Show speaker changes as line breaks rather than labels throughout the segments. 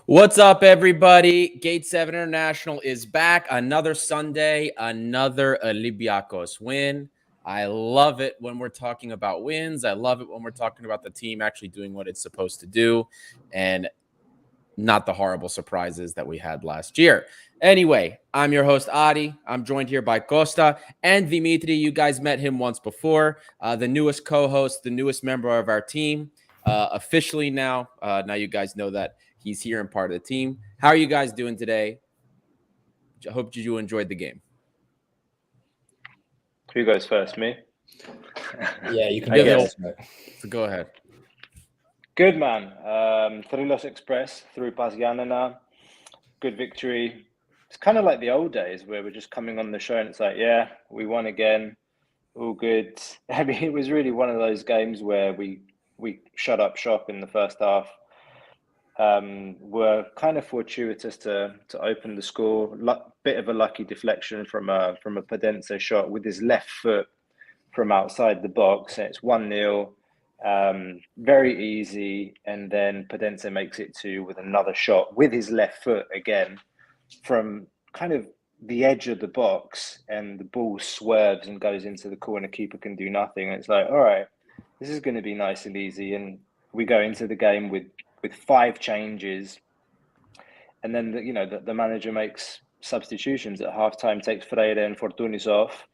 What's up, everybody? Gate 7 International is back. Another Sunday, another Olympiacos win. I love it when we're talking about wins. I love it when we're talking about the team actually doing what it's supposed to do and not the horrible surprises that we had last year. Anyway, I'm your host, Adi. I'm joined here by Costa and Dimitri. You guys met him once before. The newest co-host, the newest member of our team, officially now. Now you guys know that he's here and part of the team. How are you guys doing today? I hope you enjoyed the game.
Who goes first? Me?
Yeah, you can go first.
So go ahead.
Good, man. Thrylos Express through past Giannina. Good victory. It's kind of like the old days where we're just coming on the show and it's like, yeah, we won again. All good. I mean, it was really one of those games where we shut up shop in the first half. Were kind of fortuitous to open the score. Bit of a lucky deflection from a Podense shot with his left foot from outside the box. It's 1-0. Very easy, and then Podense makes it 2 with another shot with his left foot again from kind of the edge of the box, and the ball swerves and goes into the corner. Keeper can do nothing. And it's like, all right, this is going to be nice and easy. And we go into the game with 5 changes, and then the manager makes substitutions at halftime, takes Freire and Fortunis off,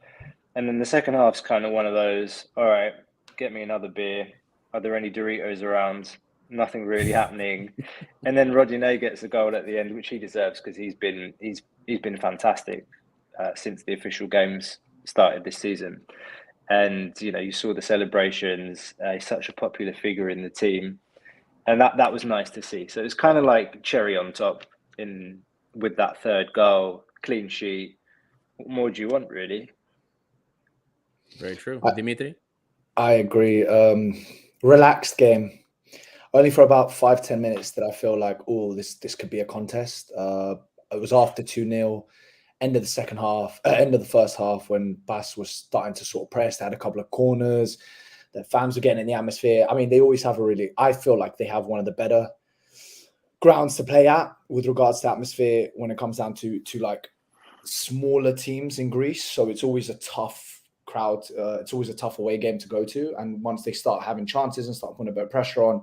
and then the second half's kind of one of those. All right, get me another beer. Are there any Doritos around? Nothing really happening. And then Rodinei gets a goal at the end, which he deserves because he's been fantastic since the official games started this season. And you saw the celebrations. He's such a popular figure in the team, and that was nice to see. So it's kind of like cherry on top with that third goal, clean sheet. What more do you want, really?
Very true. Dimitri?
I agree. Relaxed game. Only for about 5-10 minutes did I feel like, oh, this could be a contest. It was after 2-0, end of the first half, when Bas was starting to sort of press. They had a couple of corners. The fans were getting in the atmosphere. I mean, they always have I feel like they have one of the better grounds to play at with regards to atmosphere when it comes down to like smaller teams in Greece. So it's always a tough crowd. It's always a tough away game to go to. And once they start having chances and start putting a bit of pressure on,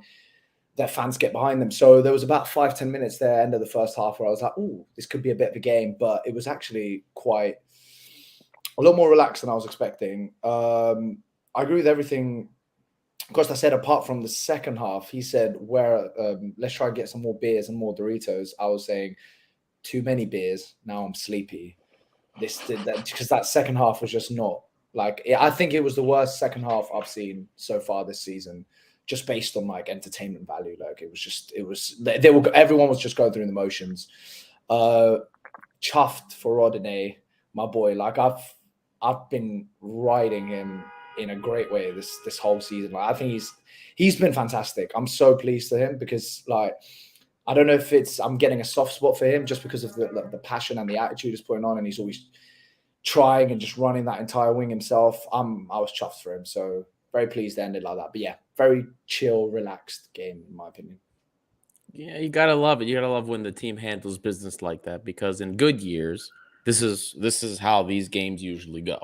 their fans get behind them. So there was about 5-10 minutes there, end of the first half, where I was like, oh, this could be a bit of a game. But it was actually quite a lot more relaxed than I was expecting. I agree with everything Costa said, apart from the second half. He said, let's try and get some more beers and more Doritos. I was saying, too many beers. Now I'm sleepy. Because that second half was just not like, I think it was the worst second half I've seen so far this season, just based on like entertainment value. Like everyone was just going through the motions. Chuffed for Rodinei, my boy. Like I've been riding him in a great way this whole season. Like I think he's been fantastic. I'm so pleased for him because like I don't know if I'm getting a soft spot for him just because of the passion and the attitude he's putting on, and he's always trying and just running that entire wing himself. I was chuffed for him, so very pleased it ended like that. But yeah, very chill, relaxed game in my opinion.
Yeah, you gotta love it. You gotta love when the team handles business like that, because in good years, this is how these games usually go.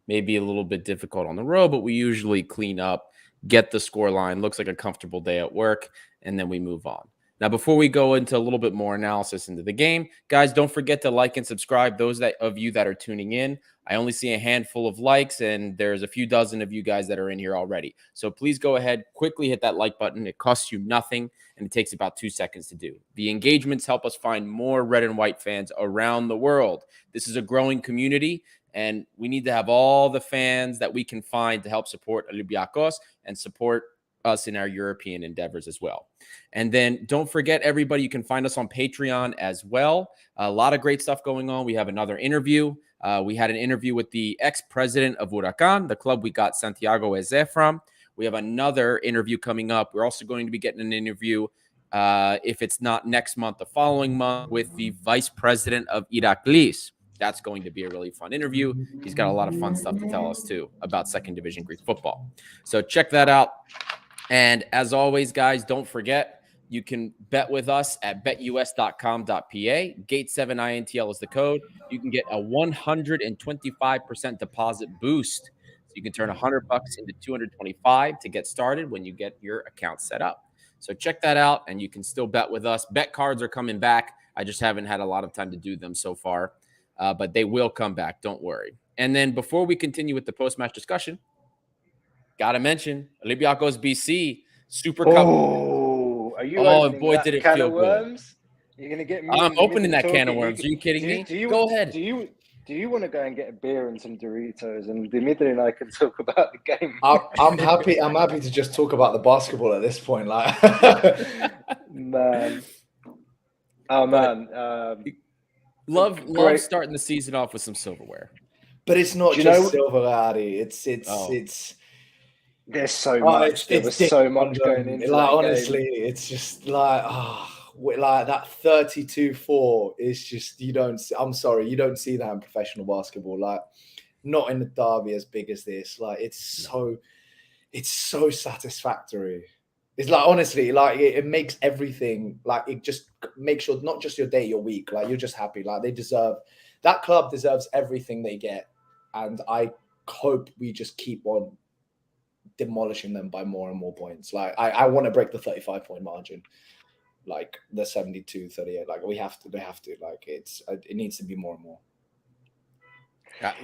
Maybe a little bit difficult on the road, but we usually clean up, get the score line, looks like a comfortable day at work, and then we move on. Now, before we go into a little bit more analysis into the game, guys, don't forget to like and subscribe. Those of you that are tuning in, I only see a handful of likes, and there's a few dozen of you guys that are in here already. So please go ahead, quickly hit that like button. It costs you nothing, and it takes about 2 seconds to do. The engagements help us find more red and white fans around the world. This is a growing community, and we need to have all the fans that we can find to help support Olympiacos and support us in our European endeavors as well. And then don't forget, everybody, you can find us on Patreon as well. A lot of great stuff going on. We have another interview. We had an interview with the ex-president of Huracan, the club we got Santiago Eze from. We have another interview coming up. We're also going to be getting an interview, if it's not next month, the following month, with the vice president of Iraklis. That's going to be a really fun interview. He's got a lot of fun stuff to tell us, too, about second division Greek football. So check that out. And as always, guys, don't forget, You can bet with us at betus.com.pa. Gate7INTL is the code. You can get a 125% deposit boost. So you can turn $100 into $225 to get started when you get your account set up. So check that out, and you can still bet with us. Bet cards are coming back. I just haven't had a lot of time to do them so far, but they will come back. Don't worry. And then before we continue with the post-match discussion, got to mention Olympiacos BC Super Cup.
Oh, are you
Oh,
opening
boy,
that
did it
can
feel
of
good.
worms? You're gonna get me.
I'm
and
opening
Midfield
that can of
talking.
worms. Are you kidding me?
Do you,
Go ahead.
Do you want to go and get a beer and some Doritos, and Dimitri and I can talk about the game?
I'm happy. I'm happy to just talk about the basketball at this point. Like,
man, oh man,
love
great.
starting the season off with some silverware.
But it's not just silver, Adi. It's
there's so much. There was so much going into
like
that
honestly,
game.
it's just like like that 32-4 is just I'm sorry, you don't see that in professional basketball. Like, not in the derby as big as this. Like, it's so satisfactory. It's like, honestly, like it makes everything, like, it just makes sure not just your day, your week. Like, you're just happy. Like, that club deserves everything they get, and I hope we just keep on demolishing them by more and more points. Like, I want to break the 35-point margin, like the 72-38. Like, they have to. Like, it needs to be more and more.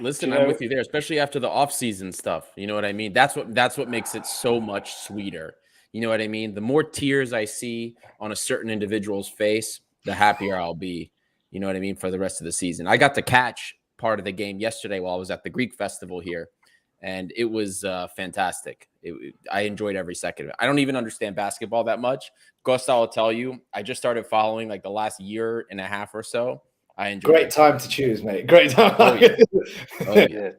Listen, I'm with you there, especially after the off-season stuff. You know what I mean? That's what makes it so much sweeter. You know what I mean? The more tears I see on a certain individual's face, the happier I'll be. You know what I mean? For the rest of the season. I got to catch part of the game yesterday while I was at the Greek festival here, and it was fantastic. I enjoyed every second of it. I don't even understand basketball that much. Costa will tell you, I just started following like the last year and a half or so. I enjoyed
Great time to choose, mate. Great time.
Oh, yeah. Oh, yeah.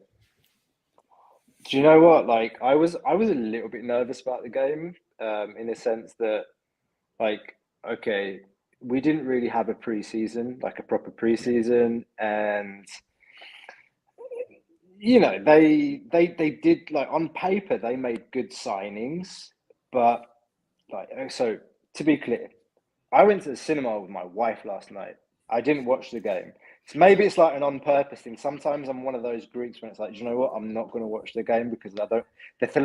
Do you know what? Like, I was a little bit nervous about the game, in a sense that, like, okay, we didn't really have a preseason, like a proper preseason, and you know, they did, like, on paper they made good signings, but like, so to be clear, I went to the cinema with my wife last night. I didn't watch the game. So maybe it's like an on purpose thing. Sometimes I'm one of those Greeks when it's like, do you know what? I'm not going to watch the game because I don't. It's like,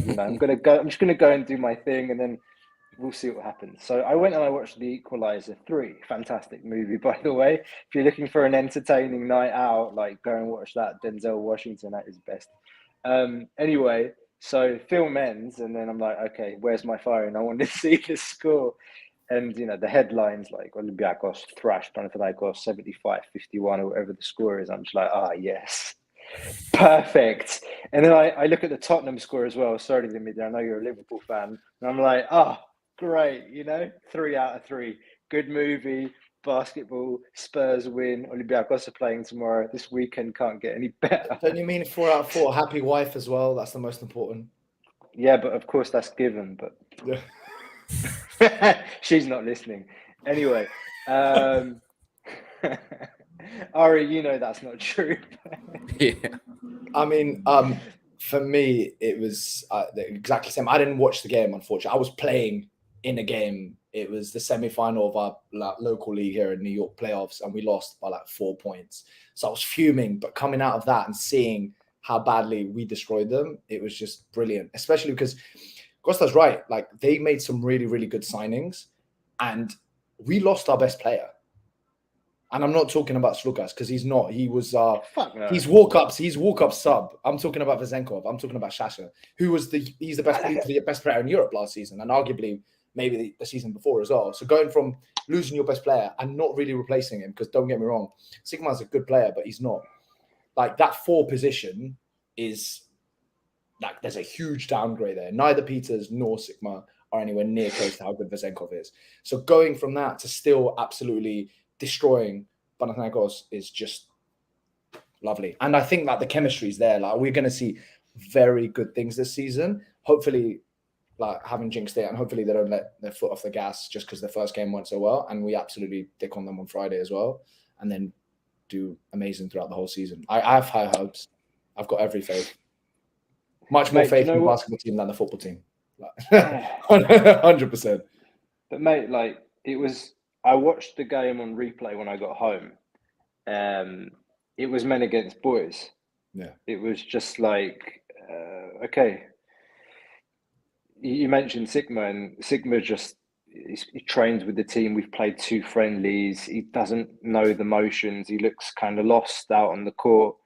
you know, I'm just going to go and do my thing, and then we'll see what happens. So I went and I watched The Equalizer 3. Fantastic movie, by the way. If you're looking for an entertaining night out, like, go and watch that. Denzel Washington at his best. Anyway, so film ends, and then I'm like, okay, where's my phone? I want to see the score. And, you know, the headlines like Olympiacos thrashed Panathinaikos 75-51 or whatever the score is. I'm just like, yes, perfect. And then I look at the Tottenham score as well. Sorry, Dimitri, I know you're a Liverpool fan. And I'm like, great, you know, 3 out of 3. Good movie, basketball, Spurs win. Olympiacos are playing tomorrow. This weekend can't get any better.
Don't you mean 4 out of 4? Happy wife as well. That's the most important.
Yeah, but of course that's given. But she's not listening. Anyway, Ari, you know that's not true.
Yeah.
I mean, for me, it was exactly the same. I didn't watch the game, unfortunately. I was playing in a game. It was the semi-final of our local league here in New York playoffs, and we lost by like 4 points. So I was fuming, but coming out of that and seeing how badly we destroyed them, it was just brilliant, especially because Costa's right. Like, they made some really, really good signings, and we lost our best player. And I'm not talking about Slukas because he's not. He was he's walk-up sub. I'm talking about Vezenkov. I'm talking about Shasha, who was he's the best player in Europe last season, and arguably maybe the season before as well. So going from losing your best player and not really replacing him, because don't get me wrong, Sigma's a good player, but he's not. Like, that 4 position is like, there's a huge downgrade there. Neither Peters nor Sigma are anywhere near close to how good Vezenkov is. So going from that to still absolutely destroying Panathinaikos is just lovely. And I think that the chemistry is there. Like, we're going to see very good things this season. Hopefully, like, having jinxed it, and hopefully they don't let their foot off the gas just because the first game went so well. And we absolutely dick on them on Friday as well, and then do amazing throughout the whole season. I have high hopes. I've got every faith. Much more faith in the basketball team than the football team. 100%.
But mate, like it was. I watched the game on replay when I got home. It was men against boys.
Yeah.
It was just like, okay. You mentioned Sigma, and Sigma just he trains with the team. We've played 2 friendlies. He doesn't know the motions. He looks kind of lost out on the court.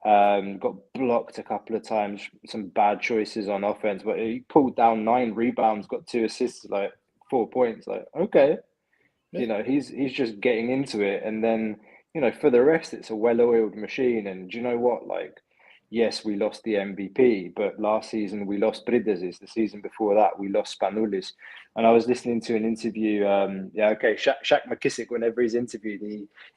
Got blocked a couple of times. Some bad choices on offense, but he pulled down 9 rebounds, got 2 assists, like 4 points. Like okay, he's just getting into it, and then for the rest, it's a well-oiled machine. And do you know what? Like, yes, we lost the MVP, but last season we lost Bridges. The season before that, we lost Spanulis. And I was listening to an interview. Shaq McKissick. Whenever he's interviewed,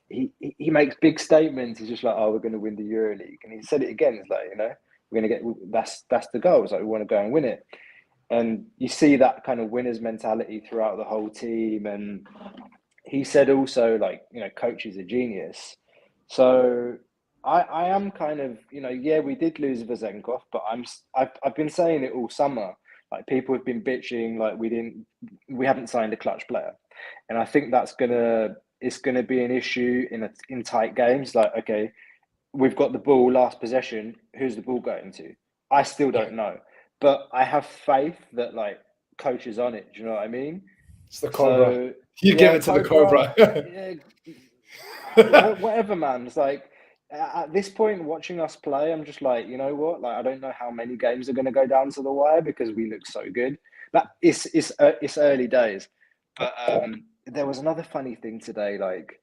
he makes big statements. He's just like, "Oh, we're going to win the EuroLeague," and he said it again. It's like, we're going to get. That's the goal. It's like we want to go and win it. And you see that kind of winner's mentality throughout the whole team. And he said also, like, coach is a genius. So I am kind of, we did lose Vezenkov, but I've been saying it all summer. Like, people have been bitching, like we haven't signed a clutch player, and I think it's gonna be an issue in tight games. Like, okay, we've got the ball last possession. Who's the ball going to? I still don't know, but I have faith that like coach is on it. Do you know what I mean?
It's the Cobra.
So,
You give it to the Cobra.
Whatever, man. It's like at this point, watching us play, I'm just like, you know what? Like, I don't know how many games are going to go down to the wire because we look so good. But it's early days. But there was another funny thing today. Like,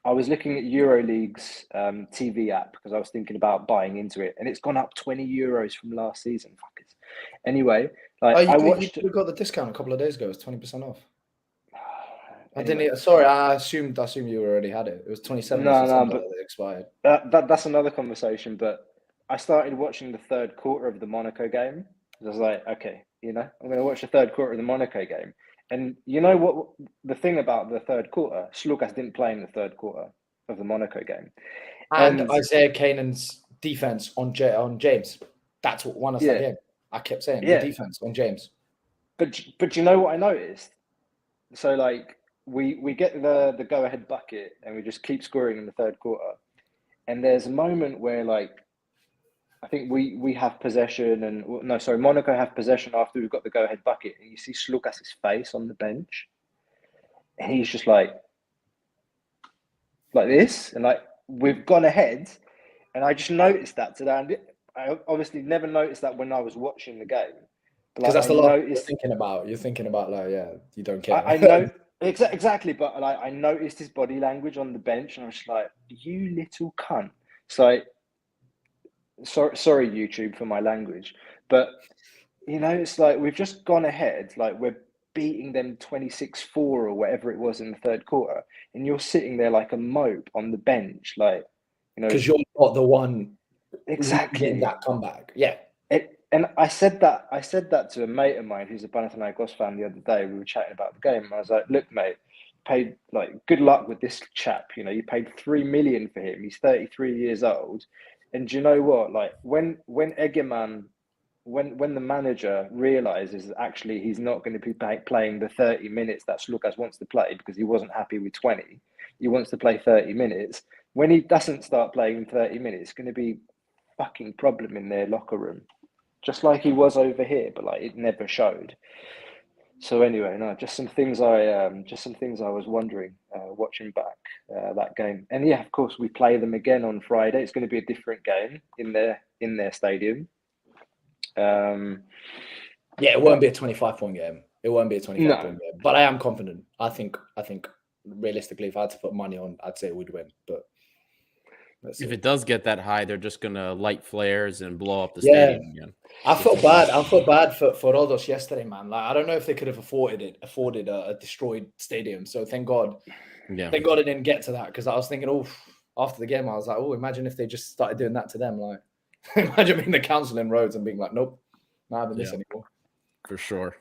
I was looking at EuroLeague's TV app because I was thinking about buying into it, and it's gone up €20 from last season. Fuckers. Anyway, like I watched.
We got the discount a couple of days ago. It was 20% off.
Anyway.
I didn't. Sorry, I assumed you already had it. It was 27.
No, but
it expired.
That's another conversation. But I started watching the third quarter of the Monaco game. I was like, okay, I'm going to watch the third quarter of the Monaco game. And you know what? The thing about the third quarter, Slukas didn't play in the third quarter of the Monaco game.
And Isaiah Kanan's defense on James. That's what won us that game. I kept saying the defense on James.
But you know what I noticed? So like we get the go ahead bucket and we just keep scoring in the third quarter. And there's a moment where like I think we have possession Monaco have possession after we've got the go ahead bucket, and you see Slukas' face on the bench. And he's just like this, and like we've gone ahead, and I just noticed that today. And I obviously never noticed that when I was watching the game.
Because that's the lot you're thinking about. You're thinking about you don't care.
I know exactly, but like I noticed his body language on the bench, and I was just like, "You little cunt." So, sorry, YouTube, for my language, but it's like we've just gone ahead, like we're beating them 26-4 or whatever it was in the third quarter, and you're sitting there like a mope on the bench, like
because you're not the one
exactly
in that comeback. Yeah.
And I said that to a mate of mine who's a Panathinaikos fan the other day. We were chatting about the game, and I was like, "Look, mate, paid like good luck with this chap. You paid $3 million for him. He's 33 years old, and do you know what? Like when Egeman, when the manager realizes that actually he's not going to be playing the 30 minutes that Slukas wants to play because he wasn't happy with 20, he wants to play 30 minutes. When he doesn't start playing 30 minutes, it's going to be fucking problem in their locker room." Just like he was over here, but like it never showed. So anyway, no, just some things I was wondering watching back that game. And yeah, of course, we play them again on Friday. It's going to be a different game in their stadium.
It won't be a 25-point game. It won't be a 25-point game. But I am confident. I think realistically, if I had to put money on, I'd say we'd win. But
if it does get that high, they're just gonna light flares and blow up the stadium again.
I felt bad. I felt bad for Rodos yesterday, man. Like I don't know if they could have afforded a destroyed stadium. So thank God. Yeah. Thank God it didn't get to that, because I was thinking, after the game, I was like, imagine if they just started doing that to them. Like, imagine being the council in Rhodes and being like, nope, not having this anymore.
For sure.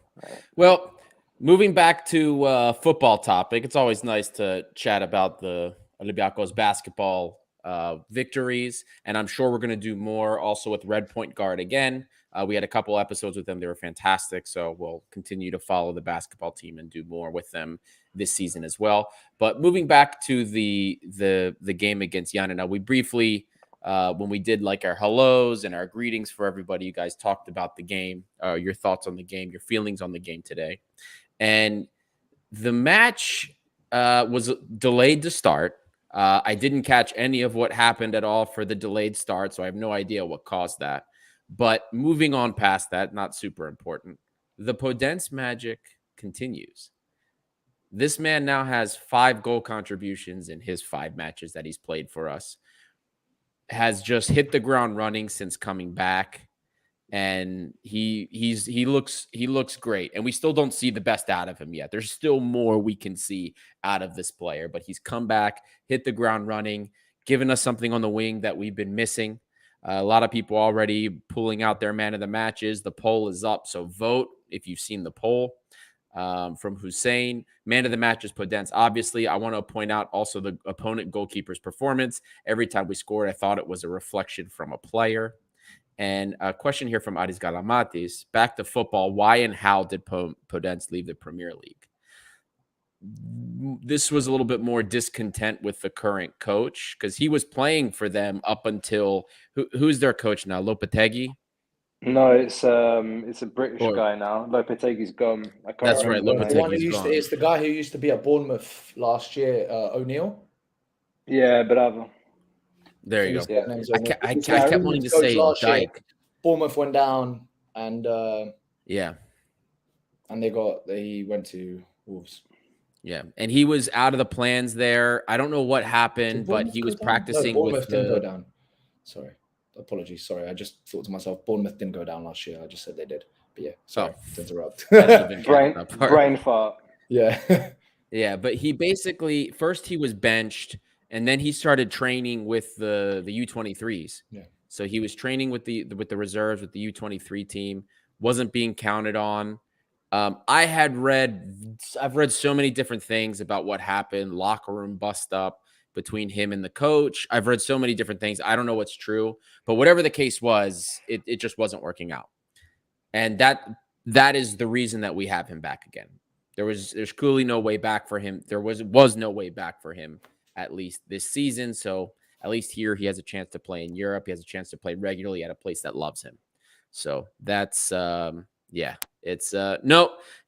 Well, moving back to football topic, it's always nice to chat about the Olympiacos basketball victories, and I'm sure we're going to do more also with Red Point Guard again. We had a couple episodes with them. They were fantastic. So we'll continue to follow the basketball team and do more with them this season as well. But moving back to the game against Giannina, we briefly, when we did like our hellos and our greetings for everybody, you guys talked about the game, your thoughts on the game, your feelings on the game today. And the match was delayed to start. I didn't catch any of what happened at all for the delayed start, so I have no idea what caused that. But moving on past that, not super important. The Podense magic continues. This man now has 5 goal contributions in his 5 matches that he's played for us. Has just hit the ground running since coming back, and he looks great. And we still don't see the best out of him yet. There's still more we can see out of this player, but he's come back, hit the ground running, given us something on the wing that we've been missing. A lot of people already pulling out their man of the matches. The poll is up, so vote if you've seen the poll. From Hussein, man of the match is Podense. Obviously, I want to point out also the opponent goalkeeper's performance. Every time we scored, I thought it was a reflection from a player. And a question here from Aris Galamatis. Back to football. Why and how did Podense leave the Premier League? This was a little bit more discontent with the current coach because he was playing for them up until who's their coach now? Lopetegui?
No, it's a British guy now. Lopetegui's gone. I can't
That's right.
remember.
Lopetegui's gone.
It's the guy who used to be at Bournemouth last year, O'Neill.
Yeah, bravo.
There you go.
Yeah.
I kept wanting to say Dyke.
Bournemouth went down, and
yeah,
and they went to Wolves.
Yeah, and he was out of the plans there. I don't know what happened, but he was practicing
Bournemouth
with
didn't go down. Sorry. Apologies. Sorry. I just thought to myself, Bournemouth didn't go down last year. I just said they did. But yeah, sorry to interrupt.
brain fart.
Yeah.
Yeah, but he basically, first he was benched, and then he started training with the U23s.
Yeah.
So he was training with the reserves, with the U23 team, wasn't being counted on. I've read so many different things about what happened, locker room bust up between him and the coach. I've read so many different things. I don't know what's true, but whatever the case was, it just wasn't working out. And that is the reason that we have him back again. There's clearly no way back for him. There was no way back for him, at least this season. So at least here he has a chance to play in Europe. He has a chance to play regularly at a place that loves him. So it's no.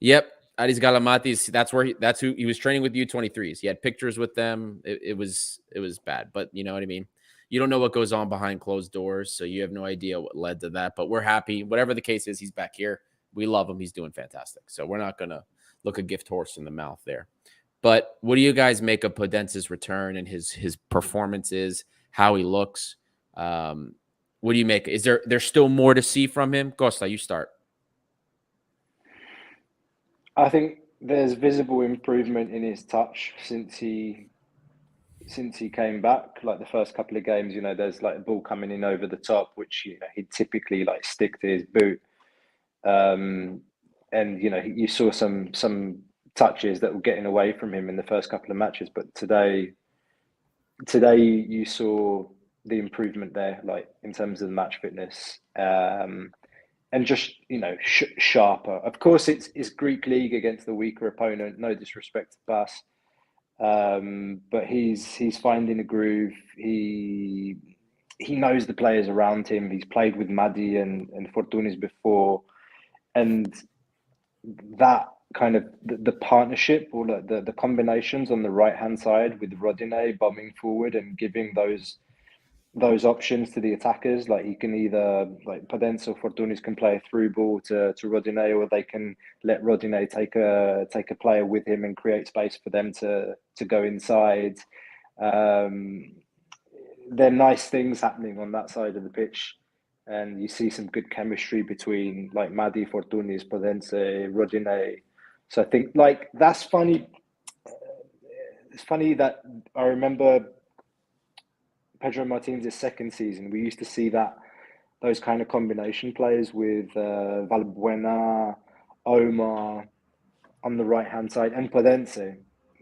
Yep. Aris Galamatis, that's who he was training with U23s. He had pictures with them. It was bad, but you know what I mean? You don't know what goes on behind closed doors, so you have no idea what led to that, but we're happy. Whatever the case is, he's back here. We love him. He's doing fantastic. So we're not going to look a gift horse in the mouth there. But what do you guys make of Podence's return and his performances, how he looks? What do you make? Is there's still more to see from him? Costa, you start.
I think there's visible improvement in his touch since he came back. Like the first couple of games, there's like a ball coming in over the top, which he'd typically like stick to his boot. And you saw some touches that were getting away from him in the first couple of matches, but today you saw the improvement there, like in terms of the match fitness. And just sharper. Of course, it's Greek league against the weaker opponent. No disrespect to Bas, but he's finding a groove. He knows the players around him. He's played with Madi and Fortounis before, and that kind of the partnership or the combinations on the right hand side with Rodinei bombing forward and giving those options to the attackers. Like he can either, like Podense or Fortounis can play a through ball to Rodinei, or they can let Rodinei take a player with him and create space for them to go inside. There are nice things happening on that side of the pitch, and you see some good chemistry between like Madi, Fortounis, Podense, Rodinei. So I think like that's funny. It's funny that I remember Pedro Martinez' second season, we used to see those kind of combination players with Valbuena, Omar on the right hand side, and Podense.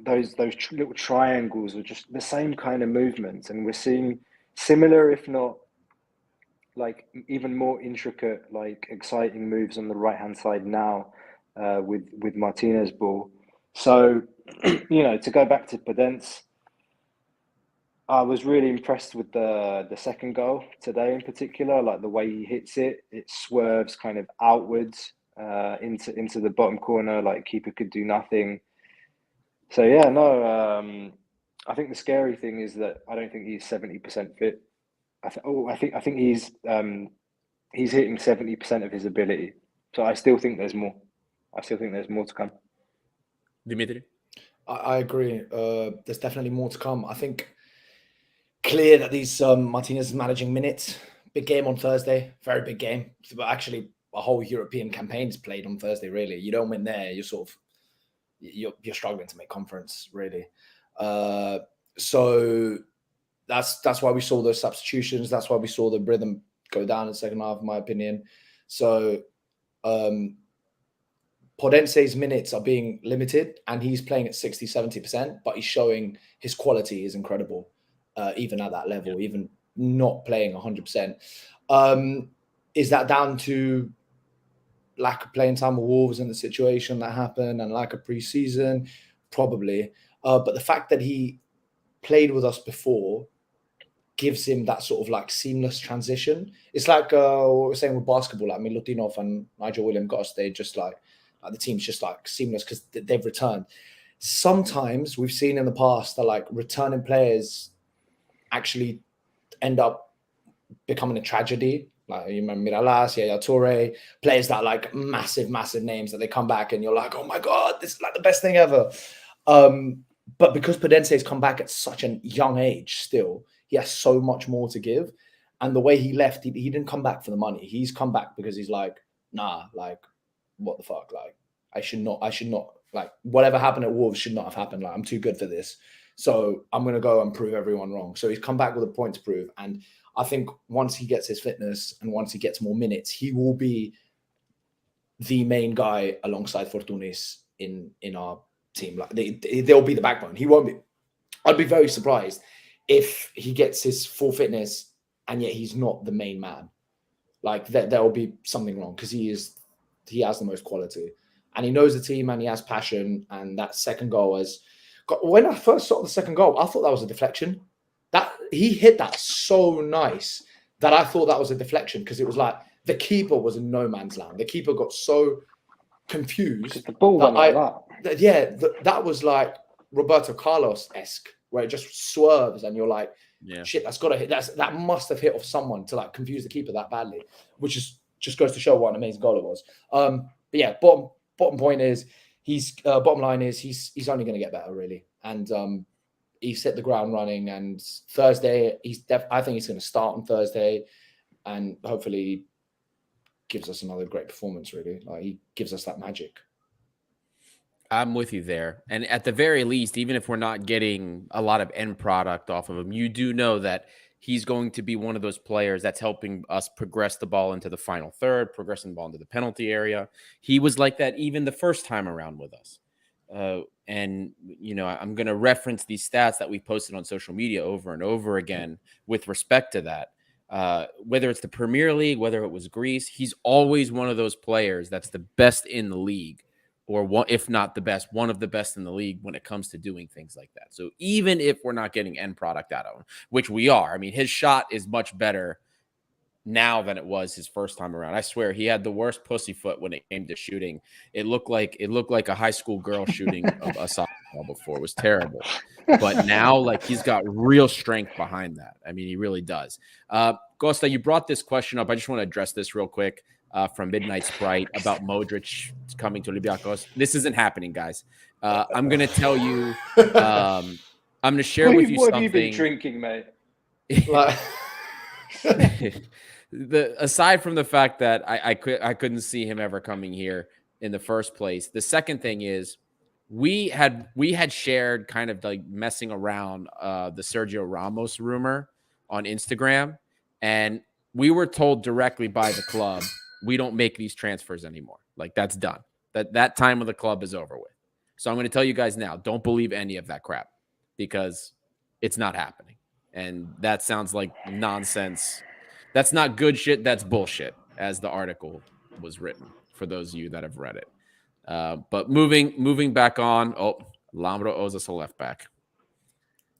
Those little triangles were just the same kind of movements, and we're seeing similar, if not like even more intricate, like exciting moves on the right hand side now with Martinez ball. So to go back to Podense, I was really impressed with the second goal today in particular, like the way he hits it. It swerves kind of outwards into the bottom corner, like keeper could do nothing. So yeah, no, I think the scary thing is that I don't think he's 70% fit. I think he's hitting 70% of his ability. So I still think there's more. I still think there's more to come.
Dimitri?
I agree. There's definitely more to come. I think clear that these Martinez is managing minutes. Big game on Thursday, very big game. But actually, a whole European campaign is played on Thursday. Really, you don't win there, you're struggling to make conference. Really, so that's why we saw those substitutions. That's why we saw the rhythm go down in the second half, in my opinion. So Podense's minutes are being limited, and he's playing at 60-70%, but he's showing his quality is incredible. Even at that level, even not playing 100%. Is that down to lack of playing time with Wolves and the situation that happened and lack of preseason? Probably. But the fact that he played with us before gives him that sort of like seamless transition. It's like what we're saying with basketball, like Milutinov and Nigel Williams-Goss, they just like the team's just like seamless because they've returned. Sometimes we've seen in the past that like returning players actually end up becoming a tragedy. Like you remember Miralas, Yaya Toure, players that are like massive names that they come back and you're like, oh my God, this is like the best thing ever. But because Podense has come back at such a young age still, he has so much more to give. And the way he left, he didn't come back for the money. He's come back because he's like, nah, like, what the fuck? Like, I should not, like, whatever happened at Wolves should not have happened. Like, I'm too good for this. So I'm going to go and prove everyone wrong. So he's come back with a point to prove. And I think once he gets his fitness and once he gets more minutes, he will be the main guy alongside Fortunis in our team. Like they'll be the backbone. He won't be. I'd be very surprised if he gets his full fitness and yet he's not the main man. Like there will be something wrong because he has the most quality and he knows the team and he has passion. And that second goal when I first saw the second goal, I thought that was a deflection. That he hit that so nice that I thought that was a deflection because it was like the keeper was in no man's land. The keeper got so confused.
The ball went like that.
That was like Roberto Carlos-esque, where it just swerves and you're like, shit, that's got to hit. That must have hit off someone to like confuse the keeper that badly, which is just goes to show what an amazing goal it was. But yeah, bottom point is bottom line is he's only going to get better really, and he's hit the ground running. And Thursday, I think he's going to start on Thursday, and hopefully gives us another great performance. Really, like he gives us that magic.
I'm with you there. And at the very least, even if we're not getting a lot of end product off of him, you do know that he's going to be one of those players that's helping us progress the ball into the final third, progressing the ball into the penalty area. He was like that even the first time around with us. And, I'm going to reference these stats that we posted on social media over and over again with respect to that. Whether it's the Premier League, whether it was Greece, he's always one of those players that's the best in the league. Or one, if not the best, one of the best in the league when it comes to doing things like that. So even if we're not getting end product out of him, which we are, I mean, his shot is much better now than it was his first time around. I swear he had the worst pussyfoot when it came to shooting. It looked like a high school girl shooting a soccer ball before. It was terrible. But now, like, he's got real strength behind that. I mean, he really does. Costa, you brought this question up. I just want to address this real quick. From Midnight Sprite about Modric coming to Olympiacos. This isn't happening, guys. I'm going to tell you. I'm going to share with you something.
What have you been drinking, mate?
Aside from the fact that I couldn't see him ever coming here in the first place. The second thing is we had shared kind of like messing around the Sergio Ramos rumor on Instagram, and we were told directly by the club, we don't make these transfers anymore. Like that's done. That time with the club is over with. So I'm going to tell you guys now, don't believe any of that crap because it's not happening. And that sounds like nonsense That's not good shit. That's bullshit, as the article was written, for those of you that have read it. But moving back on. Oh, Lambro owes us a left back.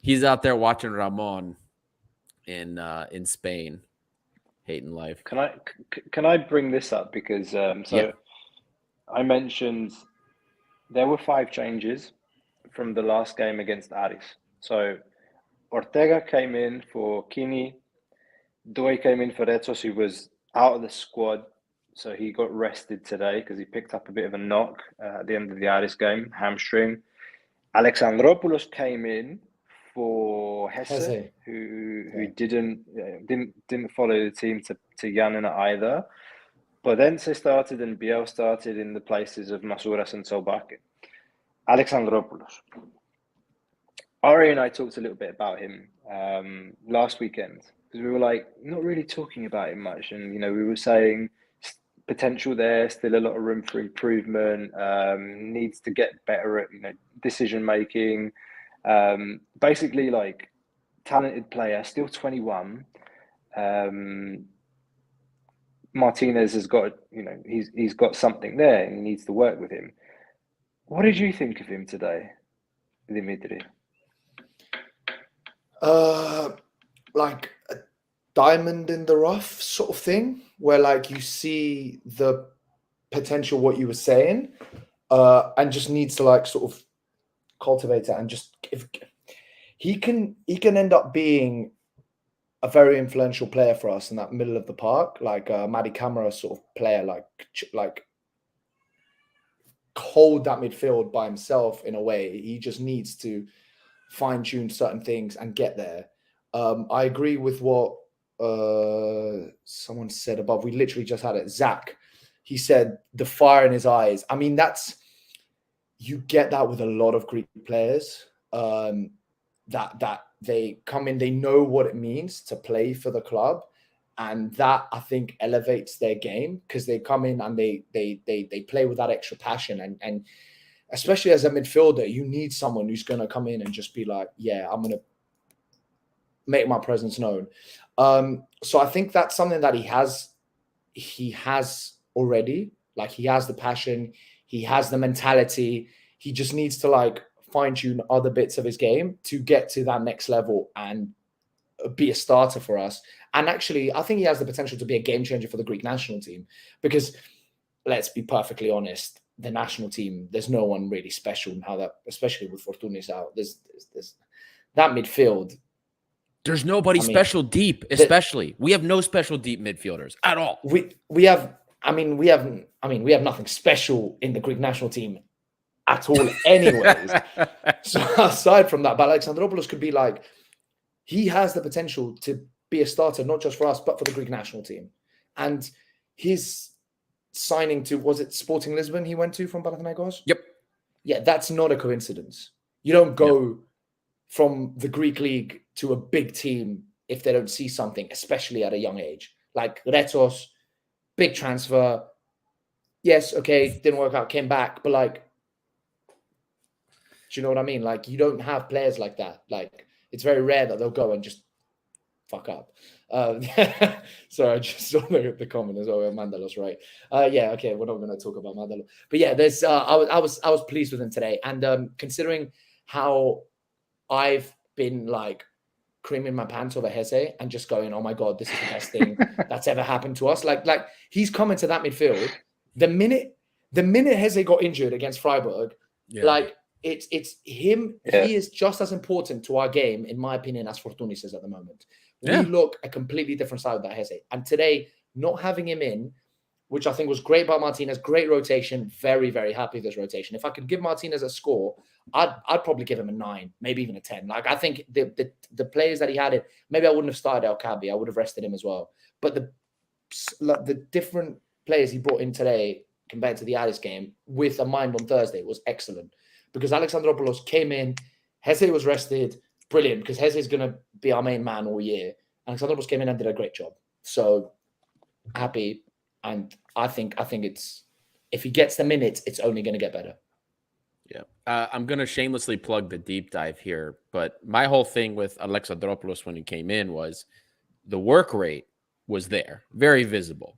He's out there watching Ramon in Spain, hating life.
Can I bring this up because
Yeah.
I mentioned there were 5 changes from the last game against Aris. So Ortega came in for Kini. Doi came in for Retos, who was out of the squad. So he got rested today because he picked up a bit of a knock at the end of the Aris game, hamstring. Alexandropoulos came in for Hesse, who didn't follow the team to Giannina either. Podense started and Biel started in the places of Masouras and Solbake. Alexandropoulos. Ari and I talked a little bit about him last weekend because we were like not really talking about him much, and we were saying potential there, still a lot of room for improvement. Needs to get better at decision making. Basically, like talented player, still 21. Martinez has got he's got something there, and he needs to work with him. What did you think of him today, Dimitri?
Like a diamond in the rough sort of thing, where like you see the potential, what you were saying, and just needs to like sort of cultivate it, and just if he can end up being a very influential player for us in that middle of the park, like Madi Camara sort of player, like hold that midfield by himself in a way. He just needs to fine-tune certain things and get there. I agree with what someone said above. We literally just had it. Zach, he said the fire in his eyes. I mean, you get that with a lot of Greek players. That they come in, they know what it means to play for the club, and that I think elevates their game because they come in and they play with that extra passion, and especially as a midfielder, you need someone who's going to come in and just be like, yeah, I'm going to make my presence known. So I think that's something that he has already. Like, he has the passion, he has the mentality. He just needs to like fine-tune other bits of his game to get to that next level and be a starter for us. And actually, I think he has the potential to be a game changer for the Greek national team, because let's be perfectly honest, the national team, there's no one really special now, that, especially with Fortounis out, there's that midfield.
There's nobody special deep, especially. We have no special deep midfielders at all.
We have nothing special in the Greek national team at all anyways. So aside from that, but Alexandropoulos could be like, he has the potential to be a starter, not just for us, but for the Greek national team. And his signing to, was it Sporting Lisbon he went to from Panathinaikos?
Yep.
Yeah, that's not a coincidence. You don't go from the Greek league to a big team if they don't see something, especially at a young age. Like Retos, big transfer. Yes, okay, didn't work out, came back, but like, do you know what I mean? Like, you don't have players like that. Like, it's very rare that they'll go and just fuck up. So I just saw the comment as well. Mandalos, right? Yeah, okay, we're not going to talk about Mandalos, but yeah, there's. I was pleased with him today, and considering how I've been like creaming my pants over Hesse and just going, oh my god, this is the best thing that's ever happened to us. Like he's coming to that midfield. The minute Hesse got injured against Freiburg, like. It's him. Yeah. He is just as important to our game, in my opinion, as Fortounis is at the moment. We look a completely different side of that Hesse. And today, not having him in, which I think was great by Martinez, great rotation, very, very happy with this rotation. If I could give Martinez a score, I'd probably give him a 9, maybe even a 10. Like, I think the players that he had, maybe I wouldn't have started El Kabi. I would have rested him as well. But the different players he brought in today compared to the Aris game with a mind on Thursday was excellent. Because Alexandropoulos came in, Hesse was rested, brilliant, because Hesse is going to be our main man all year. Alexandropoulos came in and did a great job. So, happy. And I think it's, if he gets the minutes, it's only going to get better.
Yeah. I'm going to shamelessly plug the deep dive here. But my whole thing with Alexandropoulos when he came in was the work rate was there, very visible.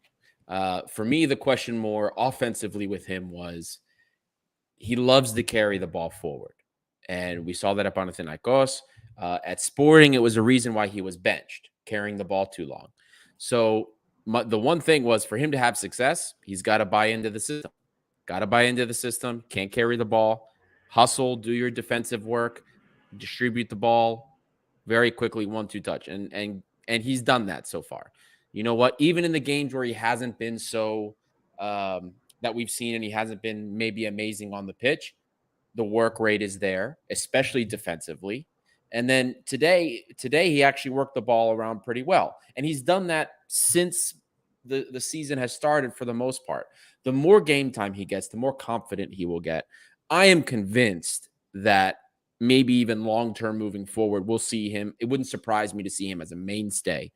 For me, the question more offensively with him was he loves to carry the ball forward. And we saw that at Olympiacos. At Sporting, it was a reason why he was benched, carrying the ball too long. So the one thing was for him to have success, he's got to buy into the system. Got to buy into the system. Can't carry the ball. Hustle, do your defensive work, distribute the ball very quickly, 1-2 touch. And he's done that so far. You know what? Even in the games where he hasn't been so that we've seen and he hasn't been maybe amazing on the pitch, the work rate is there, especially defensively. And then today he actually worked the ball around pretty well. And he's done that since the season has started for the most part. The more game time he gets, the more confident he will get. I am convinced that maybe even long-term moving forward, we'll see him. It wouldn't surprise me to see him as a mainstay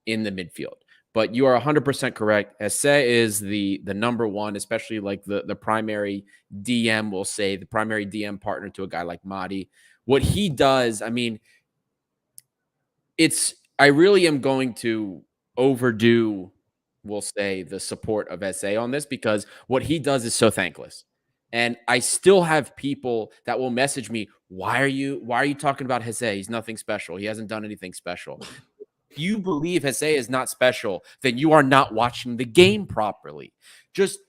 in the midfield. But you are 100% correct. Esse is the number one, especially like the primary DM, we'll say, the primary DM partner to a guy like Madi. What he does, I mean, I really am going to overdo, we'll say, the support of Esse on this because what he does is so thankless. And I still have people that will message me, why are you talking about Esse? He's nothing special. He hasn't done anything special. If you believe Esse is not special, then you are not watching the game properly. Just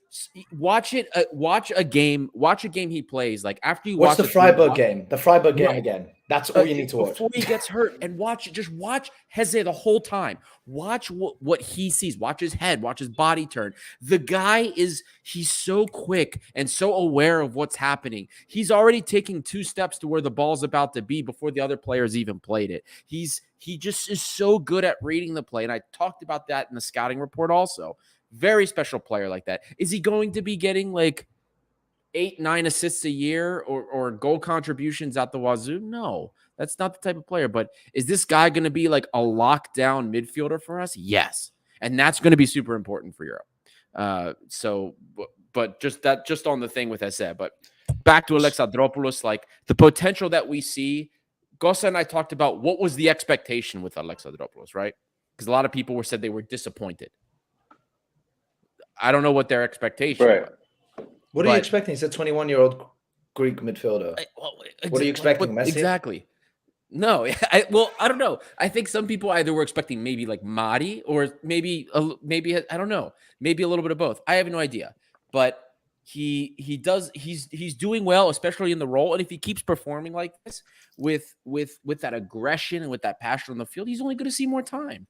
watch it. Watch a game he plays. Like after you watch
the Freiburg game. The Freiburg game again. That's all you need to watch
before he gets hurt. And watch Esse the whole time. Watch what he sees. Watch his head. Watch his body turn. The guy he's so quick and so aware of what's happening. He's already taking 2 steps to where the ball's about to be before the other players even played it. He just is so good at reading the play. And I talked about that in the scouting report also. Very special player like that. Is he going to be getting like 8-9 assists a year or goal contributions out the wazoo? No, that's not the type of player. But is this guy going to be like a lockdown midfielder for us? Yes. And that's going to be super important for Europe. But just on the thing with Esse. But back to Alexandropoulos, like the potential that we see. Gosa and I talked about what was the expectation with Alexandropoulos, right? Because a lot of people said they were disappointed. I don't know what their expectation was.
What are you expecting? He's a 21-year-old Greek midfielder. What are you expecting, Messi?
Exactly. No, I don't know. I think some people either were expecting maybe like Madi or maybe I don't know, maybe a little bit of both. I have no idea. But he's doing well, especially in the role. And if he keeps performing like this with that aggression and with that passion on the field, he's only going to see more time.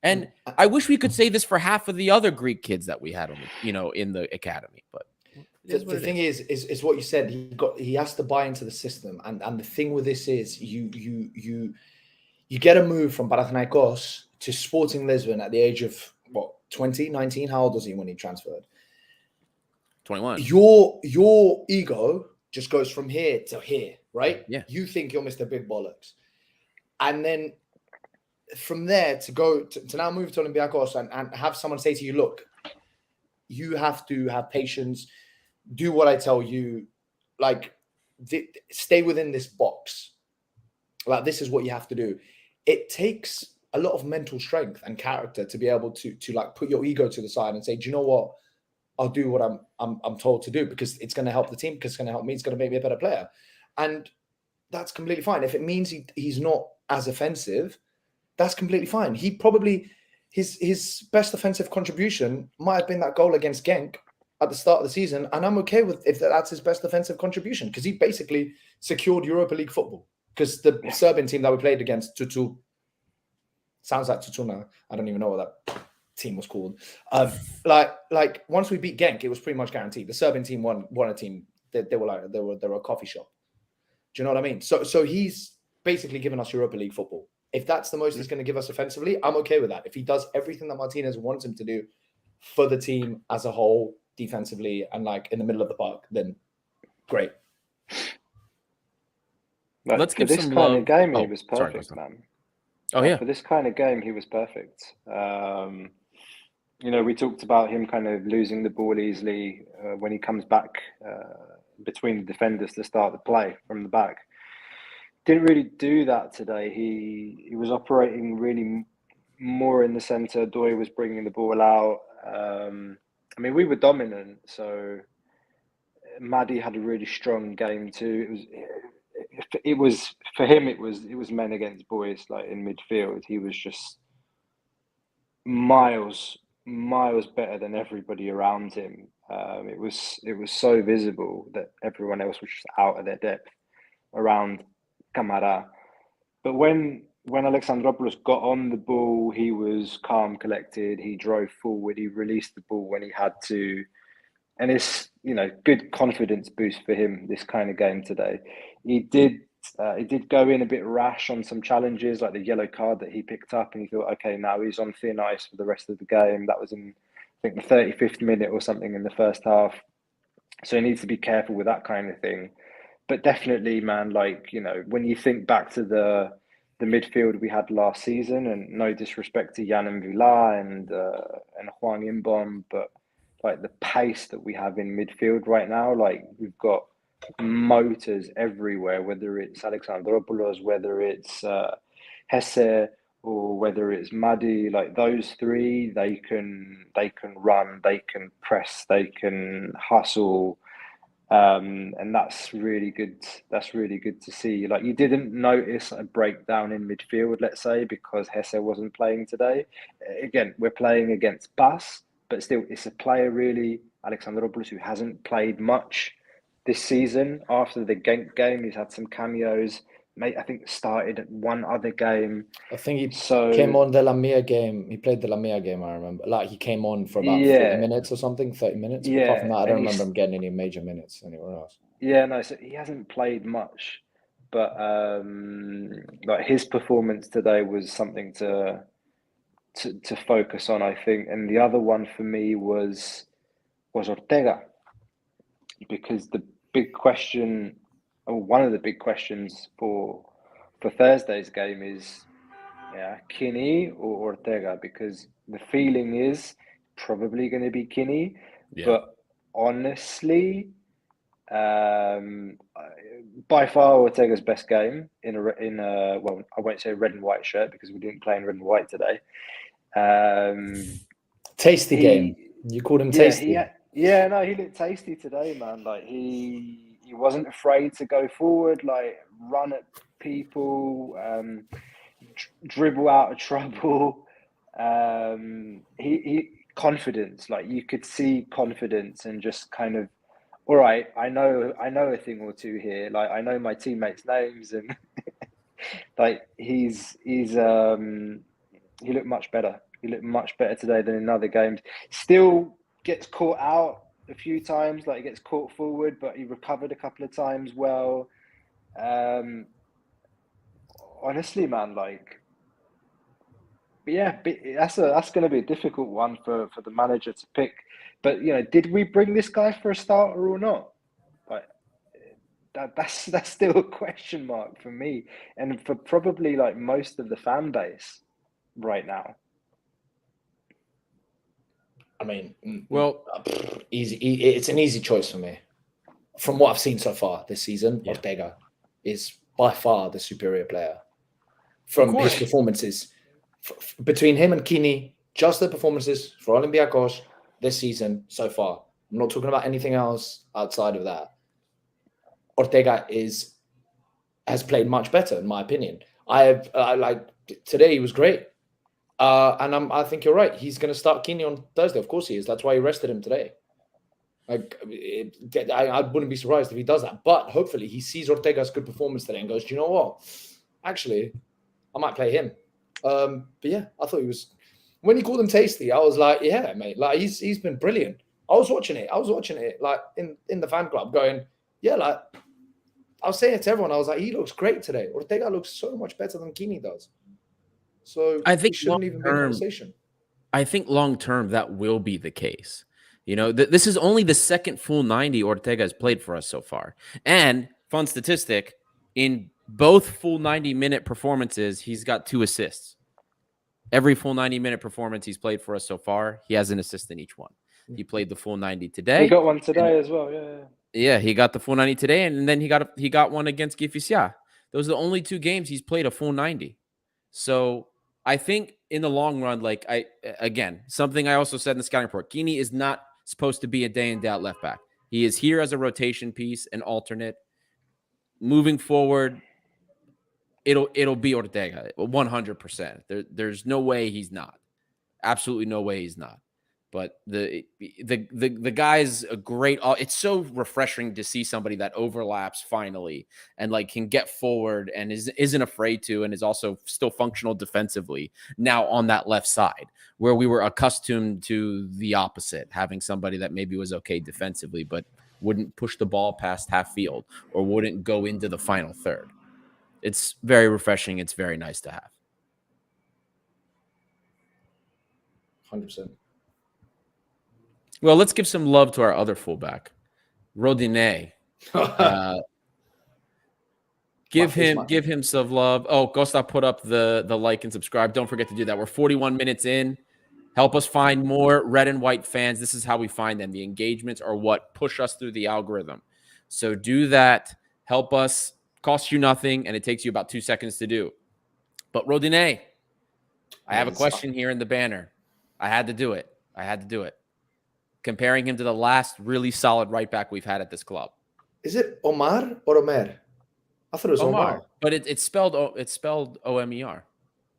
And I wish we could say this for half of the other Greek kids that we had on in the academy. But
the thing is what you said. He has to buy into the system, and the thing with this is you get a move from Panathinaikos to Sporting Lisbon at the age of 20, 19. How old was he when he transferred?
21.
Your ego just goes from here to here, right?
Yeah.
You think you're Mr. Big Bollocks, and then from there to now move to Olympiacos and have someone say to you, look, you have to have patience, do what I tell you, like stay within this box. Like this is what you have to do. It takes a lot of mental strength and character to be able to like put your ego to the side and say, do you know what? I'll do what I'm told to do because it's going to help the team, because it's going to help me, it's going to make me a better player. And that's completely fine. If it means he's not as offensive, that's completely fine. He probably his best offensive contribution might have been that goal against Genk at the start of the season, and I'm okay with if that's his best offensive contribution because he basically secured Europa League football. Because the Serbian team that we played against, Tutu, sounds like Tutuna. I don't even know what that team was called. Like once we beat Genk, it was pretty much guaranteed. The Serbian team won a team. They were a coffee shop. Do you know what I mean? So he's basically given us Europa League football. If that's the most he's going to give us offensively, I'm okay with that. If he does everything that Martinez wants him to do for the team as a whole, defensively and like in the middle of the park, then great.
But
let's give
this
some
kind
love.
of game. He was perfect, man.
Oh yeah,
for this kind of game, he was perfect. We talked about him kind of losing the ball easily when he comes back between the defenders to start the play from the back. Didn't really do that today. He was operating really more in the centre. Doy was bringing the ball out. I mean, we were dominant, so Maddie had a really strong game too. It was for him. It was men against boys. Like in midfield, he was just miles better than everybody around him. It was so visible that everyone else was just out of their depth around Camara. But when Alexandropoulos got on the ball, he was calm, collected. He drove forward. He released the ball when he had to, and it's good confidence boost for him this kind of game today. He did go in a bit rash on some challenges, like the yellow card that he picked up, and he thought, okay, now he's on thin ice for the rest of the game. That was in, I think, the 35th minute or something in the first half. So he needs to be careful with that kind of thing. But definitely, man, like, when you think back to the midfield we had last season, and no disrespect to Jan and Villa and Juan Imbom, but like the pace that we have in midfield right now, like we've got motors everywhere, whether it's Alexandropoulos, whether it's Hesse, or whether it's Madi. Like those three, they can run, they can press, they can hustle. And that's really good. That's really good to see. Like you didn't notice a breakdown in midfield, let's say, because Hesse wasn't playing today. Again, we're playing against Bas, but still, it's a player really, Alexandropoulos, who hasn't played much this season. After the Genk game, he's had some cameos. Mate, I think started one other game.
I think he came on the Lamia game. He played the Lamia game, I remember. Like he came on for about 40 minutes or something, 30 minutes. But apart from that, I don't remember him getting any major minutes anywhere else.
Yeah, no, so he hasn't played much. But like his performance today was something to focus on, I think. And the other one for me was Ortega. Because the big question, or one of the big questions for Thursday's game is, Kinney or Ortega, because the feeling is probably going to be Kinney, but honestly, by far Ortega's best game in a well, I won't say red and white shirt because we didn't play in red and white today.
Tasty game. You called him tasty.
Yeah, no, he looked tasty today, man. Like he wasn't afraid to go forward, like run at people, dribble out of trouble. He confidence, like you could see confidence and just kind of, all right, I know a thing or two here. Like I know my teammates' names, and like he looked much better. He looked much better today than in other games. Still gets caught out a few times, like he gets caught forward, but he recovered a couple of times well. Honestly, man, like, that's going to be a difficult one for the manager to pick. But did we bring this guy for a starter or not? Like that's still a question mark for me, and for probably like most of the fan base right now.
I mean, well, easy. It's an easy choice for me. From what I've seen so far this season, Ortega is by far the superior player. From his performances, between him and Kini, just the performances for Olympiacos this season so far. I'm not talking about anything else outside of that. Ortega has played much better, in my opinion. I like today. He was great. And I think you're right. He's going to start Kini on Thursday. Of course he is. That's why he rested him today. Like, I wouldn't be surprised if he does that. But hopefully he sees Ortega's good performance today and goes, do you know what? Actually, I might play him. But yeah, I thought he was. When he called him tasty, I was like, yeah, mate. Like he's been brilliant. I was watching it like in the fan club, going, yeah, like I was saying it to everyone. I was like, he looks great today. Ortega looks so much better than Kini does. So
I think
it shouldn't even be a conversation.
I think long term that will be the case. This is only the second full 90 Ortega has played for us so far. And fun statistic, in both full 90-minute performances, he's got 2 assists. Every full 90-minute performance he's played for us so far, he has an assist in each one. He played the full 90 today.
He got one today as well,
Yeah, he got the full 90 today, and then he got one against Gifisia. Those are the only 2 games he's played a full 90. So I think in the long run, like something I also said in the scouting report, Giannina is not supposed to be a day in, day out left back. He is here as a rotation piece, an alternate. Moving forward, it'll be Ortega 100%. There's no way he's not. Absolutely no way he's not. But the guy's a great. It's so refreshing to see somebody that overlaps finally and like can get forward and isn't afraid to, and is also still functional defensively now on that left side where we were accustomed to the opposite, having somebody that maybe was okay defensively but wouldn't push the ball past half field or wouldn't go into the final third. It's very refreshing. It's very nice to have.
100%.
Well, let's give some love to our other fullback, Rodinei. Give him some love. Oh, Costa put up the like and subscribe. Don't forget to do that. We're 41 minutes in. Help us find more red and white fans. This is how we find them. The engagements are what push us through the algorithm. So do that. Help us. Costs you nothing, and it takes you about 2 seconds to do. But Rodinei, I have a question here in the banner. I had to do it. Comparing him to the last really solid right back we've had at this club.
Is it Omar or Omer? I thought it was Omar.
But it's spelled Omer.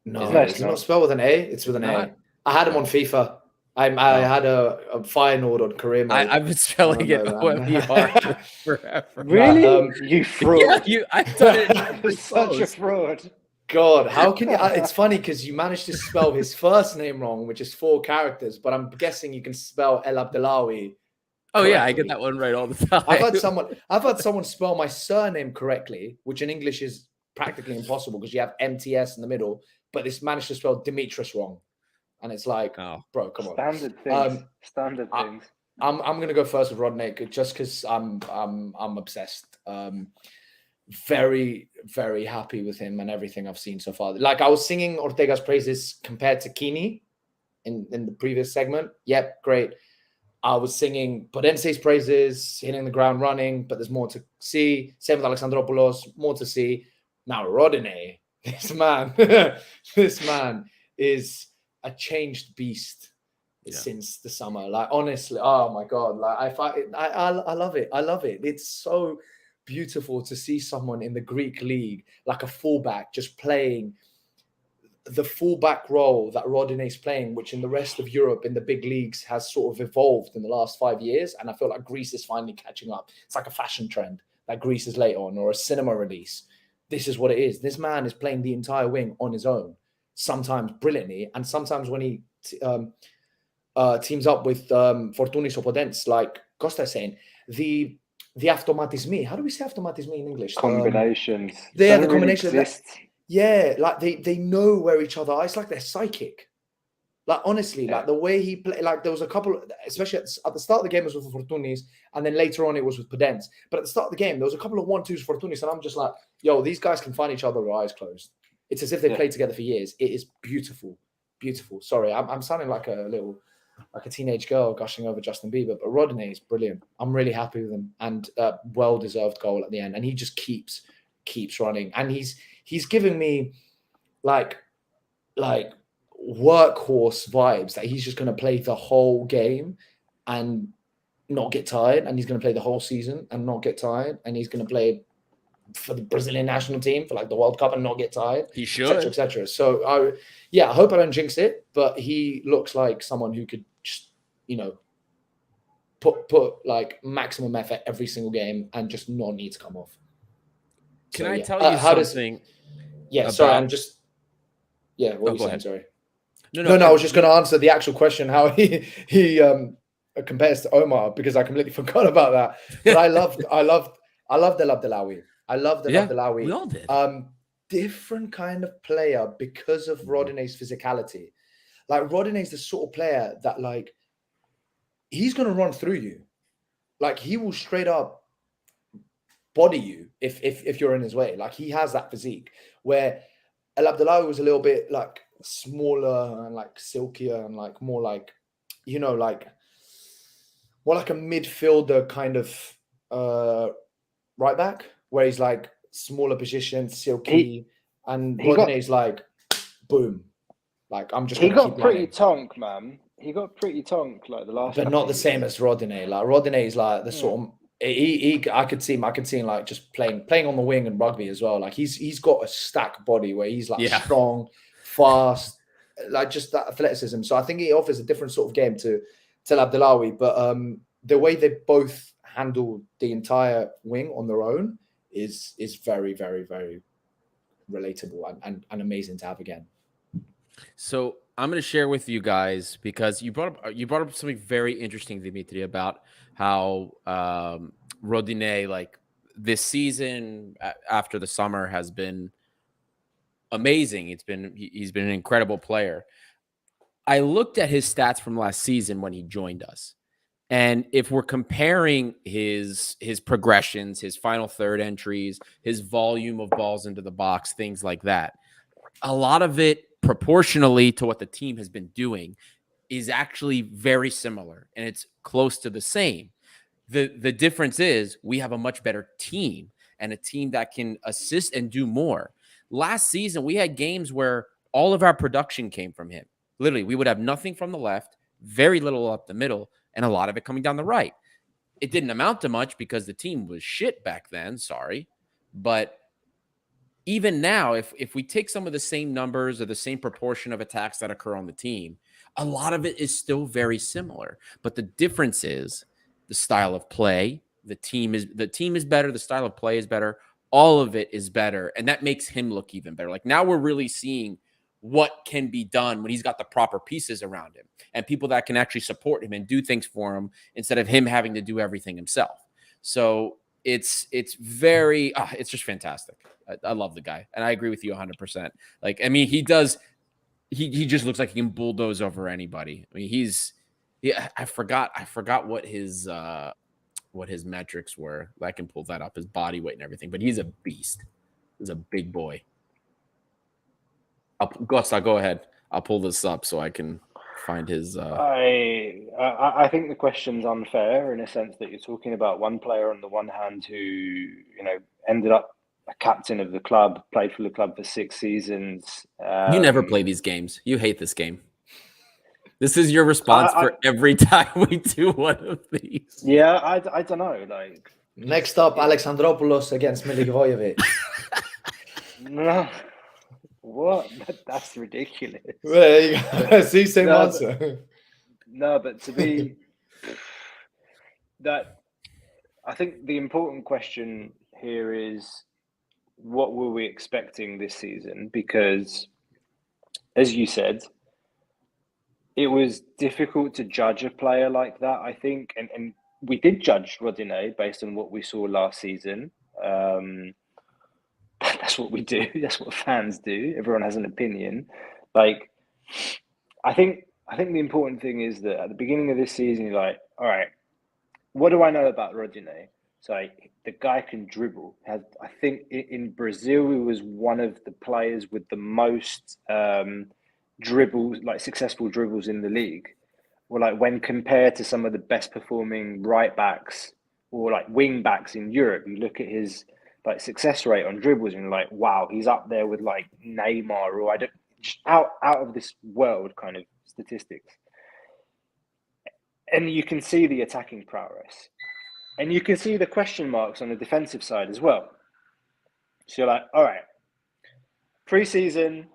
No, it's not spelled with an A. It's with an A. I had him on FIFA. I had a Feyenoord on career mode.
I've been spelling it Omer forever.
Really? You fraud.
Yeah, I've done it.
Such a fraud.
God, how can you? It's funny because you managed to spell his first name wrong, which is 4 characters, but I'm guessing you can spell El Abdelawi.
Oh yeah, I get that one right all the time.
I've had someone spell my surname correctly, which in English is practically impossible because you have MTS in the middle, but this managed to spell Demetrius wrong, and it's like, bro, come on.
Standard things.
I'm gonna go first with Rodney just because I'm obsessed. Very, very happy with him and everything I've seen so far. Like I was singing Ortega's praises compared to Giannina in the previous segment. Yep, great. I was singing Podense's praises, hitting the ground running, but there's more to see. Same with Alexandropoulos, more to see. Now Rodinei, this man is a changed beast since the summer. Like honestly, oh my God, like I love it. I love it. It's so beautiful to see someone in the Greek league like a fullback just playing the fullback role that Rodinei's playing, which in the rest of Europe in the big leagues has sort of evolved in the last 5 years. And I feel like Greece is finally catching up. It's like a fashion trend that Greece is late on, or a cinema release. This is what it is. This man is playing the entire wing on his own, sometimes brilliantly, and sometimes when he teams up with Fortunis or Podense, like Costa is saying, the automatismi. How do we say automatismi in English?
Combinations.
The combination. Like they know where each other are. It's like they're psychic. Like honestly, like the way he played. Like there was a couple, especially at the start of the game, it was with Fortunis, and then later on it was with Podense. But at the start of the game, there was a couple of 1-2s Fortunis, and I'm just like, yo, these guys can find each other with eyes closed. It's as if they played together for years. It is beautiful, beautiful. Sorry, I'm sounding like a teenage girl gushing over Justin Bieber, but Rodinei is brilliant. I'm really happy with him, and well-deserved goal at the end. And he just keeps running, and he's giving me like workhorse vibes that he's just going to play the whole game and not get tired, and he's going to play the whole season and not get tired, and he's going to play for the Brazilian national team for like the World Cup and not get tired.
He should,
etc. So I hope I don't jinx it, but he looks like someone who could just put like maximum effort every single game and just not need to come off.
Can I tell you something?
Sorry, I'm just what were you saying?
Ahead.
Sorry. No, I was just going to answer the actual question, how he compares to Omar, because I completely forgot about that. But I loved El Abdelawi. I loved El Abdelawi.
We all did.
Different kind of player because of Rodinei's physicality. Like Rodinei's the sort of player that like he's going to run through you. Like he will straight up body you if you're in his way. Like he has that physique, where El Abdelawi was a little bit like smaller and like silkier and like more like, like more like a midfielder kind of right back, where he's like smaller position, silky, and Rodinei's like boom, Like, I'm just
He
going to
got
keep
pretty
running.
tonk, man. He got pretty tonk like the last.
But
couple
not the
of
same
years.
as Rodinei. Like Rodinei is like the sort of I could see him like just playing on the wing and rugby as well. Like he's got a stack body where he's like
Yeah.
strong, fast, like just that athleticism. So I think he offers a different sort of game to Abdellaoui. But the way they both handle the entire wing on their own is very, very, very relatable and amazing to have again.
So I'm going to share with you guys, because you brought up something very interesting, Dimitri, about how Rodinei, like this season after the summer, has been amazing. He's been an incredible player. I looked at his stats from last season when he joined us. And if we're comparing his progressions, his final third entries, his volume of balls into the box, things like that, a lot of it proportionally to what the team has been doing is actually very similar, and it's close to the same. The difference is we have a much better team, and a team that can assist and do more. Last season, we had games where all of our production came from him. Literally, we would have nothing from the left, very little up the middle, and a lot of it coming down the right. It didn't amount to much because the team was shit back then, sorry. But even now, if we take some of the same numbers or the same proportion of attacks that occur on the team, a lot of it is still very similar. But the difference is the style of play. The team is better. The style of play is better. All of it is better, and that makes him look even better. Like, now we're really seeing what can be done when he's got the proper pieces around him and people that can actually support him and do things for him instead of him having to do everything himself. So it's very it's just fantastic. I love the guy, and I agree with you 100%. Like, I mean, he just looks like he can bulldoze over anybody. I mean, I forgot what his metrics were. I can pull that up, his body weight and everything, but he's a beast. He's a big boy. Costa, go ahead. I'll pull this up so I can find his.
I think the question's unfair in a sense that you're talking about one player on the one hand who ended up a captain of the club, played for the club for 6 seasons.
You never play these games. You hate this game. This is your response for every time we do one of these.
Yeah, I don't know. Like,
next up, Alexandropoulos against Milivojevic.
No. What? That's ridiculous.
Well, there you go. See, same answer.
But to be that, I think the important question here is, what were we expecting this season? Because, as you said, it was difficult to judge a player like that, I think, and we did judge Rodinei based on what we saw last season. That's what we do. That's what fans do. Everyone has an opinion. Like, I think the important thing is that at the beginning of this season, you're like, all right, what do I know about Rodinei? So the guy can dribble. I think in Brazil, he was one of the players with the most dribbles, like successful dribbles in the league. Or like when compared to some of the best performing right backs or like wing backs in Europe, you look at his like success rate on dribbles and you're like, wow, he's up there with like Neymar or just out of this world kind of statistics. And you can see the attacking prowess. And you can see the question marks on the defensive side as well. So you're like, all right, pre-season,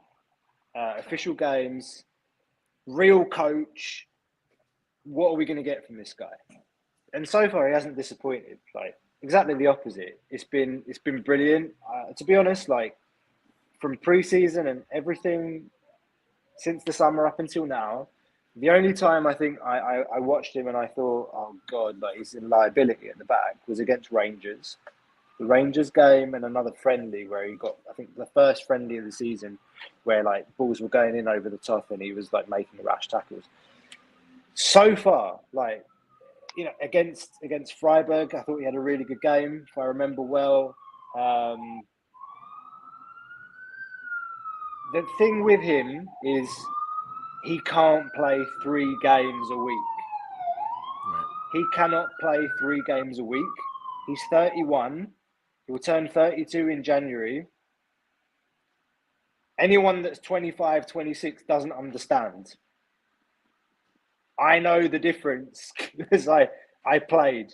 official games, real coach, what are we going to get from this guy? And so far, he hasn't disappointed. Like, exactly the opposite. It's been brilliant. To be honest, like, from pre-season and everything since the summer up until now, the only time I think I watched him and I thought, oh God, like he's a liability at the back was against Rangers. The Rangers game and another friendly where he got, I think the first friendly of the season where like balls were going in over the top and he was like making rash tackles. So far, like, against Freiburg, I thought he had a really good game, if I remember well. The thing with him is he can't play 3 games a week.
Right.
He cannot play 3 games a week. He's 31. He will turn 32 in January. Anyone that's 25, 26 doesn't understand. I know the difference because I played.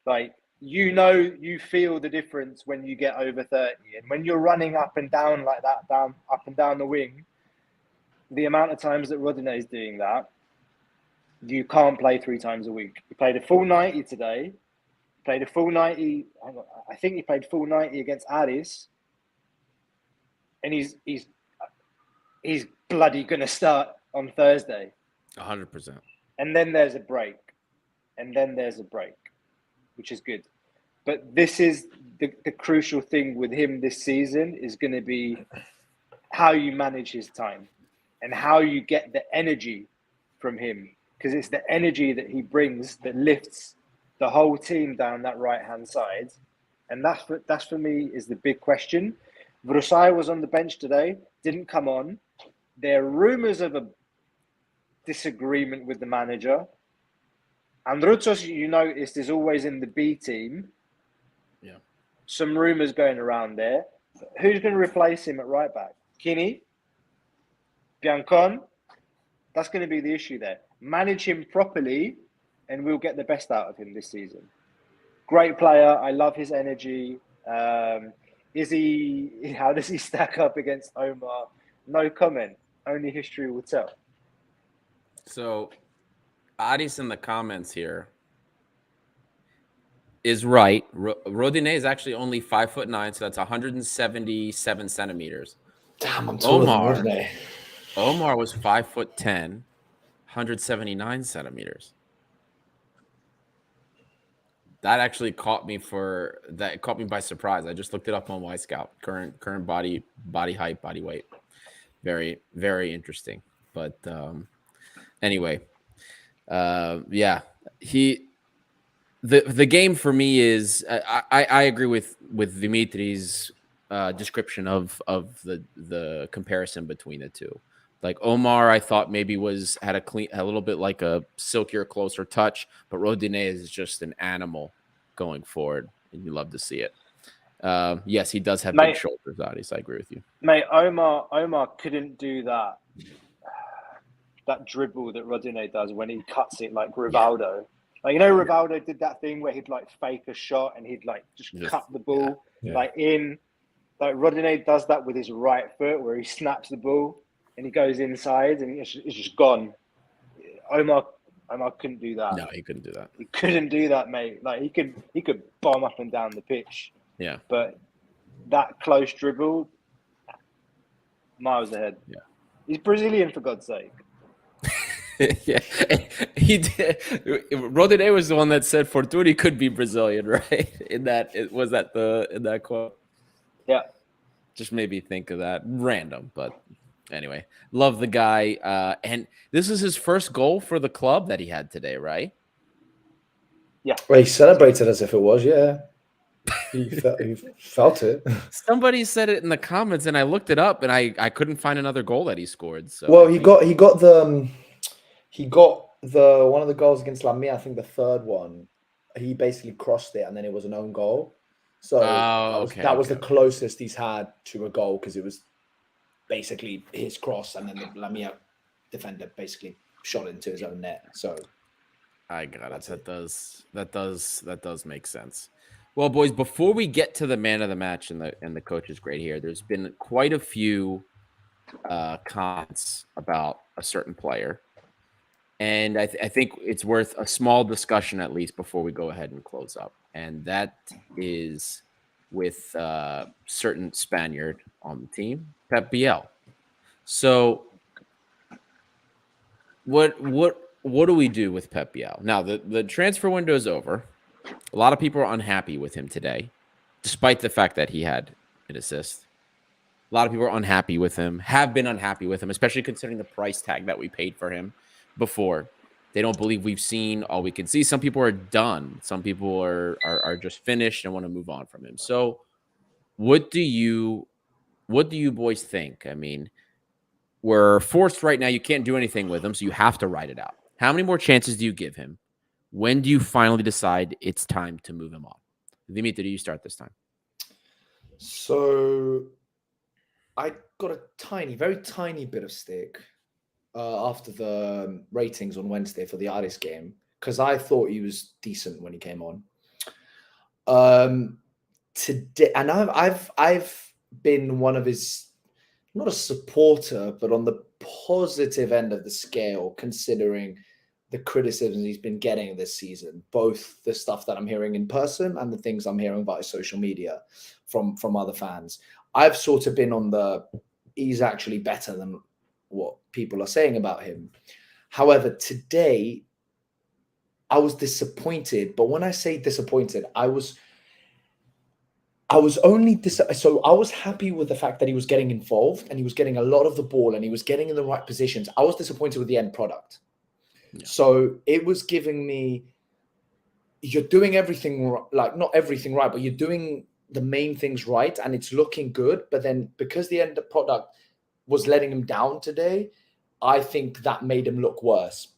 Like, you feel the difference when you get over 30. And when you're running up and down like that, up and down the wing, the amount of times that Rodinei is doing that, you can't play 3 times a week. He played a full 90 today. Played a full 90. I think he played full 90 against Aris. And he's bloody going to start on Thursday.
100%.
And then there's a break. Which is good. But this is the crucial thing with him this season is going to be how you manage his time and how you get the energy from him. Because it's the energy that he brings that lifts the whole team down that right-hand side. And that's for me is the big question. Vrusai was on the bench today, didn't come on. There are rumours of a disagreement with the manager. And Rutsos, you noticed, is always in the B team.
Yeah.
Some rumours going around there. Who's going to replace him at right back? Kini? Biancon? That's going to be the issue there. Manage him properly and we'll get the best out of him this season. Great player. I love his energy. How does he stack up against Omar? No comment. Only history will tell.
So, Adis in the comments here is right. Rodinei is actually only 5'9", so that's 177 centimeters.
Damn, I'm taller than Rodinei.
Omar was 5'10", 179 centimeters. That actually caught me by surprise. I just looked it up on Y Scout. Current body height, body weight. Very, very interesting. But anyway, yeah, the game for me is I agree with Dimitri's description of the comparison between the two. Like Omar, I thought maybe had a little bit like a silkier, closer touch, but Rodinei is just an animal going forward, and you love to see it. Yes, he does have big shoulders, Adis. I agree with you,
mate. Omar couldn't do that dribble that Rodinei does when he cuts it like Rivaldo. Like, Rivaldo did that thing where he'd like fake a shot and he'd like just cut the ball like in. Like Rodinei does that with his right foot where he snaps the ball and he goes inside and it's just gone. Omar couldn't do that.
No, he couldn't do that.
He couldn't do that, mate. Like he could bomb up and down the pitch.
Yeah.
But that close dribble, miles ahead.
Yeah.
He's Brazilian, for God's sake.
Yeah, he did. Rodinei was the one that said Fortuny could be Brazilian, right? In that quote.
Yeah.
Just made me think of that. Random, but anyway, love the guy. And this is his first goal for the club that he had today, right?
Yeah.
Well, he celebrated as if it was, yeah. He felt it.
Somebody said it in the comments, and I looked it up, and I couldn't find another goal that he scored. So
well, he got the one of the goals against Lamia, I think the third one. He basically crossed it, and then it was an own goal. So that was the closest he's had to a goal because it was basically his cross, and then the Lamia defender basically shot into his own net. So
I got it. That does make sense. Well, boys, before we get to the man of the match and the coach's grade here, there's been quite a few comments about a certain player. And I think it's worth a small discussion at least before we go ahead and close up. And that is with a certain Spaniard on the team, Pep Biel. So what do we do with Pep Biel? Now, the transfer window is over. A lot of people are unhappy with him today, despite the fact that he had an assist. A lot of people are unhappy with him, have been unhappy with him, especially considering the price tag that we paid for him before. They don't believe we've seen all we can see. Some people are done. Some people are just finished and want to move on from him. So what do you boys think? I mean, we're forced right now. You can't do anything with him, so you have to ride it out. How many more chances do you give him? When do you finally decide it's time to move him on? Dimitri, do you start this time?
So I got a very tiny bit of stick after the ratings on Wednesday for the Aris game because I thought he was decent when he came on. Today, and I've been one of his, not a supporter, but on the positive end of the scale, considering the criticisms he's been getting this season, both the stuff that I'm hearing in person and the things I'm hearing via social media from other fans. I've sort of been on the he's actually better than what people are saying about him. However, today I was disappointed, but when I say disappointed, I was only so I was happy with the fact that he was getting involved and he was getting a lot of the ball and he was getting in the right positions. I was disappointed with the end product. Yeah. So it was giving me, you're doing everything, like not everything right, but you're doing the main things right and it's looking good. But then because the end product was letting him down today, I think that made him look worse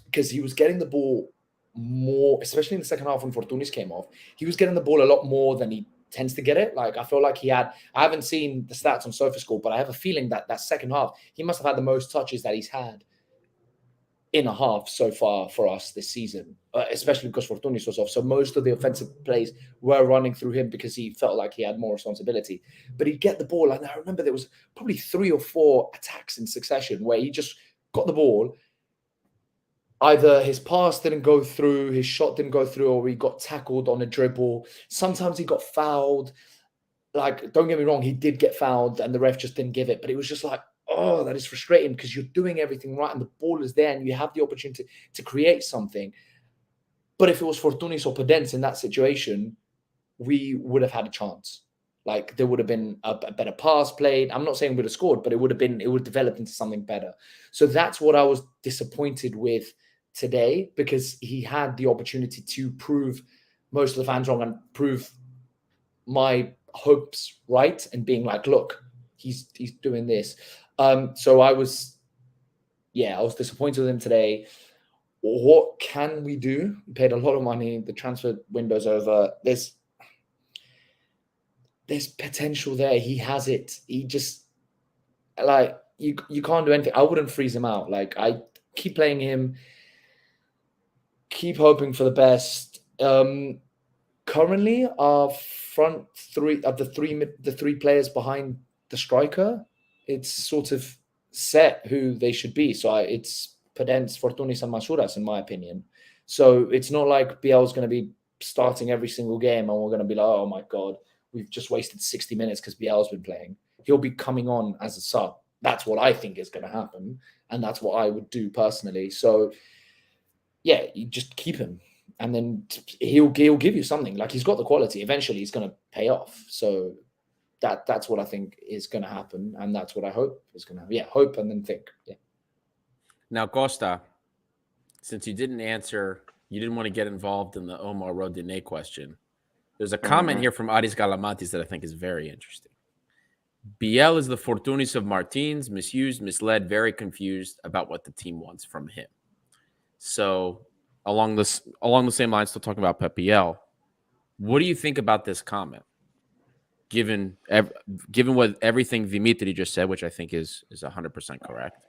because he was getting the ball more, especially in the second half when Fortounis came off. He was getting the ball a lot more than he tends to get it. Like I feel like I haven't seen the stats on SofaScore, but I have a feeling that second half, he must have had the most touches that he's had in a half so far for us this season, especially because Fortounis was off. So most of the offensive plays were running through him because he felt like he had more responsibility. But he'd get the ball, and I remember there was probably 3 or 4 attacks in succession where he just got the ball. Either his pass didn't go through, his shot didn't go through, or he got tackled on a dribble. Sometimes he got fouled. Like, don't get me wrong, he did get fouled and the ref just didn't give it. But it was just like, oh, that is frustrating because you're doing everything right and the ball is there and you have the opportunity to create something. But if it was Fortounis or Podense in that situation, we would have had a chance. Like there would have been a better pass played. I'm not saying we would have scored, but it would have developed into something better. So that's what I was disappointed with today because he had the opportunity to prove most of the fans wrong and prove my hopes right and being like, look, he's doing this. So I was disappointed with him today. What can we do? We paid a lot of money. The transfer window's over. There's potential there. He has it. He just like you can't do anything. I wouldn't freeze him out. Like I keep playing him, keep hoping for the best. Currently, our front three of the three players behind the striker, it's sort of set who they should be. So it's Podense, Fortounis, and Masouras, in my opinion. So it's not like Biel's going to be starting every single game and we're going to be like, oh my God, we've just wasted 60 minutes because Biel's been playing. He'll be coming on as a sub. That's what I think is going to happen. And that's what I would do personally. So yeah, you just keep him. And then he'll give you something. Like he's got the quality. Eventually, he's going to pay off. So that's what I think is going to happen, and that's what I hope is going to happen. Yeah, hope and then think. Yeah.
Now, Costa, since you didn't want to get involved in the Omar Rodinei question. There's a comment here from Aris Galamatis that I think is very interesting. Biel is the Fortounis of Martins, misused, misled, very confused about what the team wants from him. So along the same lines, still talking about Pep Biel, what do you think about this comment? Given what everything Dimitri just said, which I think is 100% correct,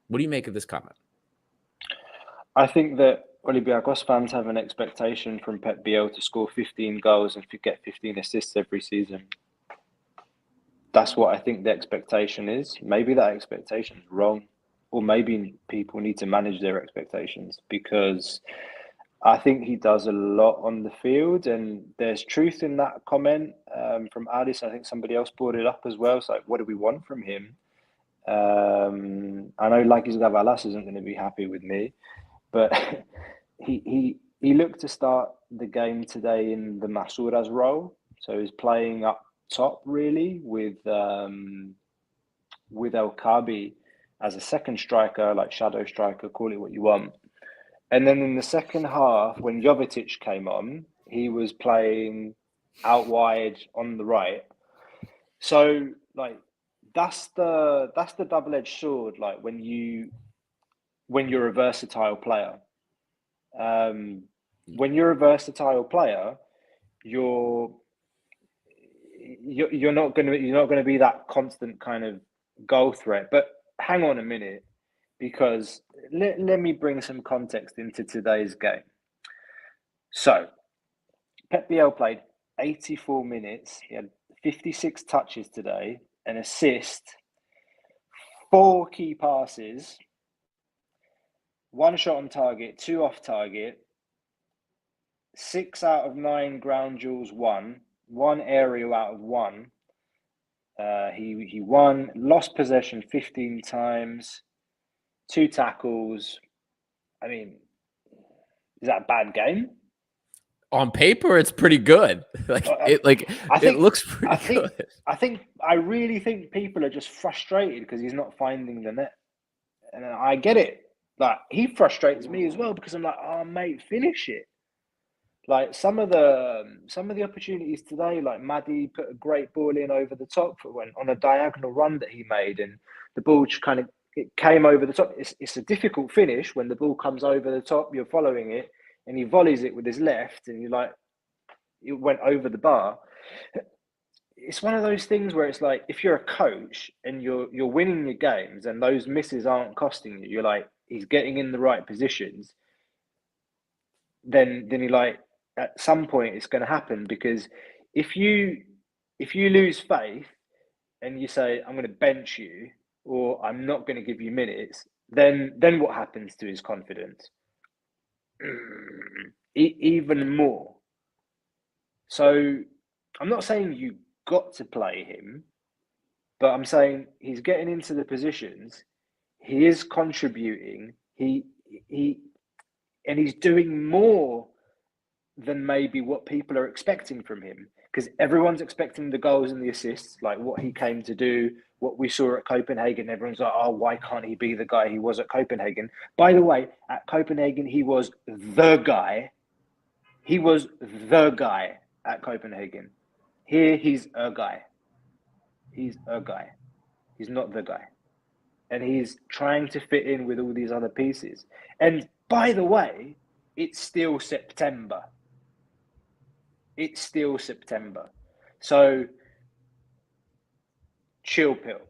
what do you make of this comment?
I think that Olympiacos fans have an expectation from Pep Biel to score 15 goals and to get 15 assists every season. That's what I think the expectation is. Maybe that expectation is wrong, or maybe people need to manage their expectations because I think he does a lot on the field, and there's truth in that comment from Addis. I think somebody else brought it up as well. It's like, what do we want from him? I know Lakis Gavalas isn't going to be happy with me, but he looked to start the game today in the Masouras role, so he's playing up top really with El Kabi as a second striker, like shadow striker, call it what you want. And then in the second half, when Jovetic came on, he was playing out wide on the right. So like that's the double-edged sword. Like when you're a versatile player, when you're a versatile player, you're not going to be that constant kind of goal threat. But hang on a minute, because let me bring some context into today's game. So Pep Biel played 84 minutes. He had 56 touches today, an assist, 4 key passes, 1 shot on target, 2 off target, 6 out of 9 ground duels won, 1 aerial out of 1. He won, lost possession 15 times, 2 tackles. I mean, is that a bad game?
On paper, it's pretty good. It looks pretty good.
I really think people are just frustrated because he's not finding the net, and I get it. Like, he frustrates me as well because I'm like, oh mate, finish it. Like some of the opportunities today, like Maddie put a great ball in over the top on a diagonal run that he made, and the ball just kind of it came over the top. It's a difficult finish when the ball comes over the top. You're following it, and he volleys it with his left, and you're like, it went over the bar. It's one of those things where it's like, if you're a coach and you're winning your games and those misses aren't costing you, you're like, he's getting in the right positions. Then you're like, at some point it's going to happen, because if you lose faith and you say, I'm going to bench you or I'm not going to give you minutes, then what happens to his confidence? Even more. So I'm not saying you got to play him, but I'm saying he's getting into the positions, he is contributing, and he's doing more than maybe what people are expecting from him, because everyone's expecting the goals and the assists, like what he came to do, what we saw at Copenhagen. Everyone's like, oh, why can't he be the guy he was at Copenhagen? By the way, at Copenhagen, he was the guy. He was the guy at Copenhagen. Here, he's a guy. He's a guy. He's not the guy. And he's trying to fit in with all these other pieces. And by the way, it's still September. It's still September. So chill pill.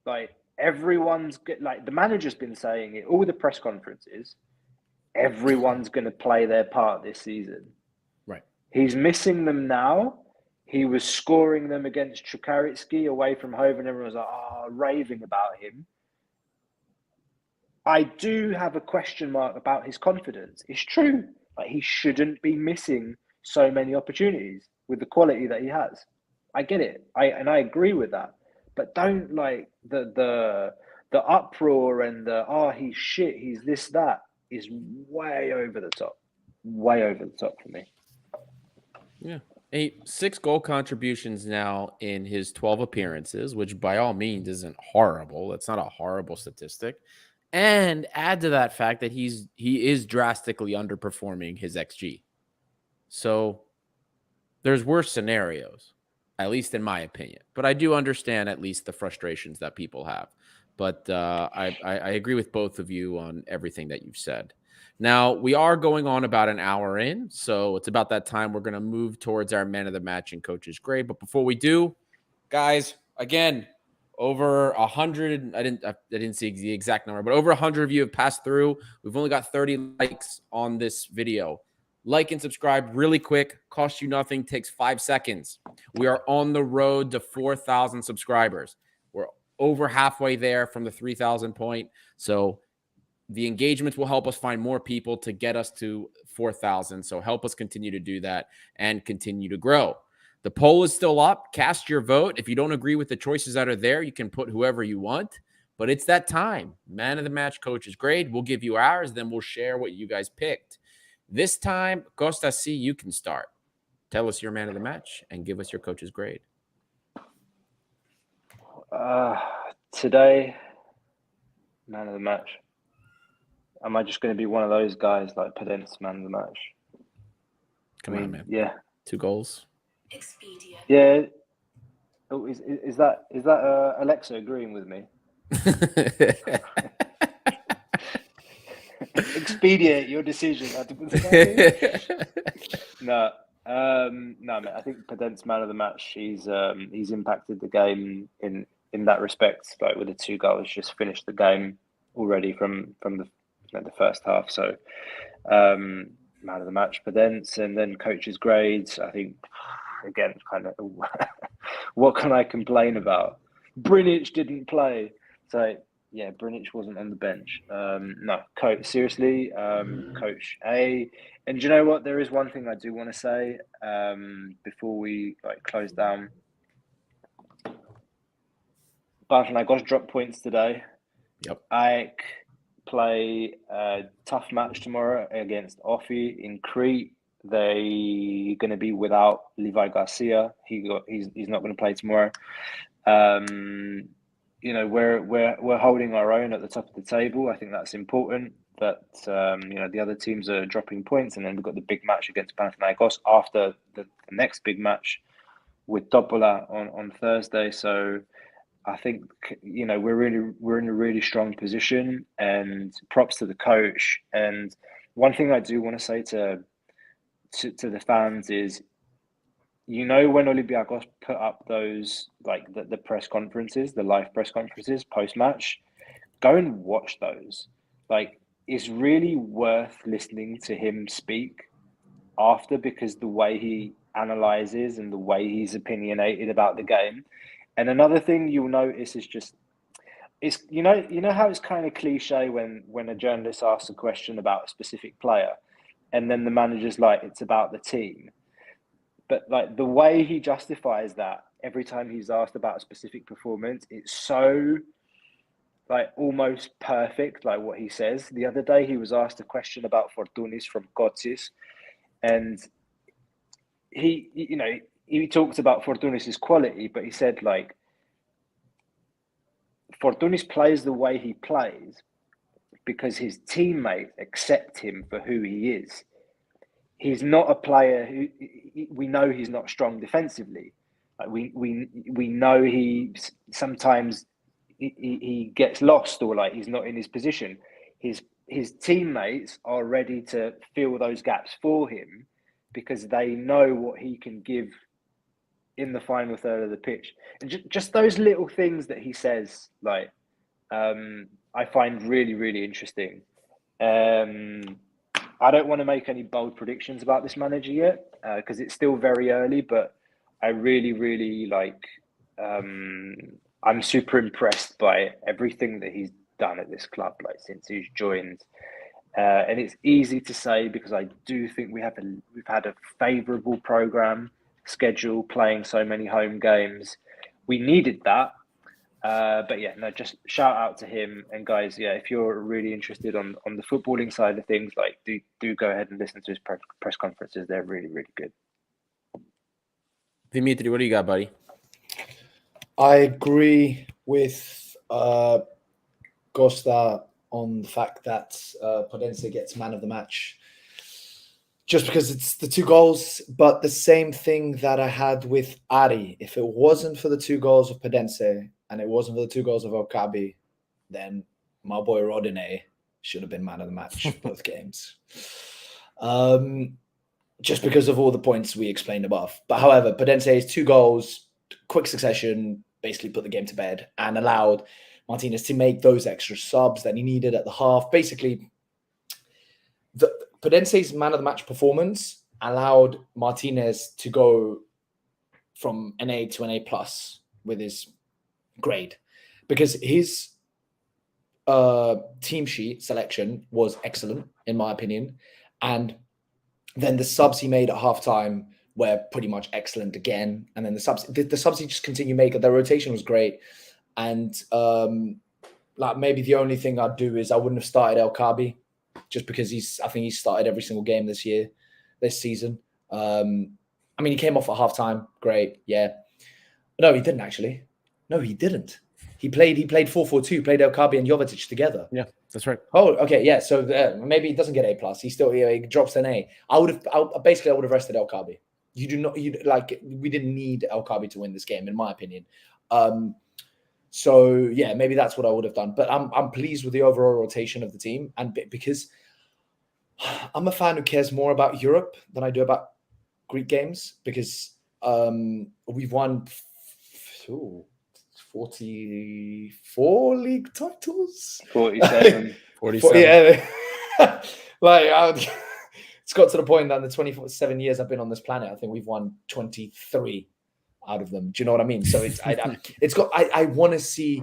Like, everyone's like, the manager's been saying it, all the press conferences, everyone's going to play their part this season.
Right.
He's missing them now. He was scoring them against Chukaritski away from home, and everyone was like, oh, raving about him. I do have a question mark about his confidence. It's true. Like, he shouldn't be missing so many opportunities with the quality that he has. I get it. I agree with that. But don't, like, the uproar and he's shit, he's this, that is way over the top. Way over the top for me.
Yeah. 6 goal contributions now in his 12 appearances, which by all means isn't horrible. That's not a horrible statistic. And add to that fact that he is drastically underperforming his XG. So there's worse scenarios, at least in my opinion. But I do understand at least the frustrations that people have. But I agree with both of you on everything that you've said. Now, we are going on about an hour in, so it's about that time we're going to move towards our man of the match and coach's grade. But before we do, guys, again, over 100, I didn't see the exact number, but over 100 of you have passed through. We've only got 30 likes on this video. Like and subscribe really quick, costs you nothing, takes 5 seconds. We are on the road to 4,000 subscribers. We're over halfway there from the 3,000 point. So the engagements will help us find more people to get us to 4,000. So help us continue to do that and continue to grow. The poll is still up. Cast your vote. If you don't agree with the choices that are there, you can put whoever you want. But it's that time. Man of the match, coach's grade. We'll give you ours, then we'll share what you guys picked. This time, Costa C, you can start. Tell us your man of the match and give us your coach's grade.
Today, man of the match. Am I just going to be one of those guys like Podense, man of the match?
Come on, man.
Yeah.
2 goals.
Expedia.
Yeah. Oh, is that Alexa agreeing with me? Expedite your decision. No. No, mate, I think Podense man of the match. He's impacted the game in that respect. Like with the 2 goals, just finished the game already from the first half. So man of the match, Podense, and then coach's grades. I think again, kind of what can I complain about? Brinic didn't play, so yeah, Brinic wasn't on the bench. No, coach, seriously, coach A. And do you know what? There is one thing I do want to say before we close down. Panathinaikos dropped points today.
Yep.
AEK play a tough match tomorrow against Ofi in Crete. They're going to be without Levi Garcia. He's not going to play tomorrow. We're holding our own at the top of the table. I think that's important. That the other teams are dropping points, and then we've got the big match against Panathinaikos after the next big match with Topola on Thursday. So I think we're in a really strong position, and props to the coach. And one thing I do want to say to the fans is, when Olympiacos put up those the press conferences, the live press conferences post match, go and watch those. It's really worth listening to him speak after, because the way he analyzes and the way he's opinionated about the game. And another thing you'll notice is just, it's how it's kind of cliche when a journalist asks a question about a specific player, and then the manager's like, it's about the team. But the way he justifies that every time he's asked about a specific performance, it's so almost perfect, what he says. The other day he was asked a question about Fortounis from Kotsis, and he talked about Fortounis' quality, but he said Fortounis plays the way he plays because his teammates accept him for who he is. He's not a player who, we know he's not strong defensively. We know he sometimes he gets lost, or he's not in his position. His teammates are ready to fill those gaps for him because they know what he can give in the final third of the pitch. And just those little things that he says, I find really, really interesting. I don't want to make any bold predictions about this manager yet because it's still very early, but I really, really I'm super impressed by everything that he's done at this club, since he's joined. And it's easy to say because I do think we've had a favourable programme schedule, playing so many home games. We needed that. But yeah, no, just shout out to him. And guys, yeah, if you're really interested on the footballing side of things, do go ahead and listen to his press conferences. They're really, really good.
Dimitri, what do you got, buddy?
I agree with Costa on the fact that Podense gets man of the match, just because it's the 2 goals. But the same thing that I had with Ari, if it wasn't for the 2 goals of Podense and it wasn't for the 2 goals of Okabi, then my boy Rodine should have been man of the match both games. Just because of all the points we explained above. But however, Podense's 2 goals, quick succession, basically put the game to bed and allowed Martinez to make those extra subs that he needed at the half. Basically, the Podense's man of the match performance allowed Martinez to go from an A to an A+ with his grade, because his team sheet selection was excellent, in my opinion. And then the subs he made at halftime were pretty much excellent again. And then the subs he just continue making. Their rotation was great. And maybe the only thing I'd do is I wouldn't have started El Kabi, just because I think he's started every single game this season. He came off at halftime. Great. Yeah. No, he didn't actually. No, he didn't. He played 4-4-2, played El Kabi and Jovetic together.
Yeah, that's right.
Oh, okay. Yeah. So maybe he doesn't get A+. He drops an A. I would have rested El Kabi. We didn't need El Kabi to win this game, in my opinion. So yeah, maybe that's what I would have done. But I'm pleased with the overall rotation of the team, and because I'm a fan who cares more about Europe than I do about Greek games because we've won 44 league titles.
47.
47.
Yeah, it's got to the point that in the 27 years I've been on this planet, I think we've won 23 out of them. Do you know what I mean? So I want to see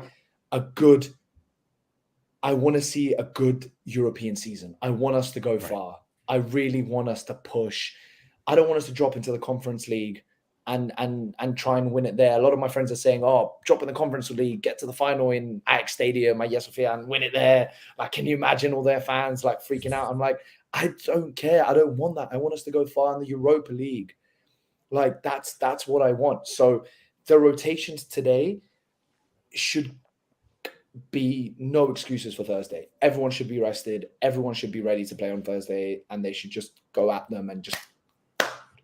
a good European season. I want us to go far. I really want us to push. I don't want us to drop into the Conference League and try and win it there. A lot of my friends are saying, "Oh, drop in the Conference League, get to the final in Ajax Stadium, Hagia Sophia, and win it there." Like, can you imagine all their fans like freaking out? I'm like, I don't care. I don't want that. I want us to go far in the Europa League. Like, that's what I want. So the rotations today should be no excuses for Thursday. Everyone should be rested. Everyone should be ready to play on Thursday, and they should just go at them and just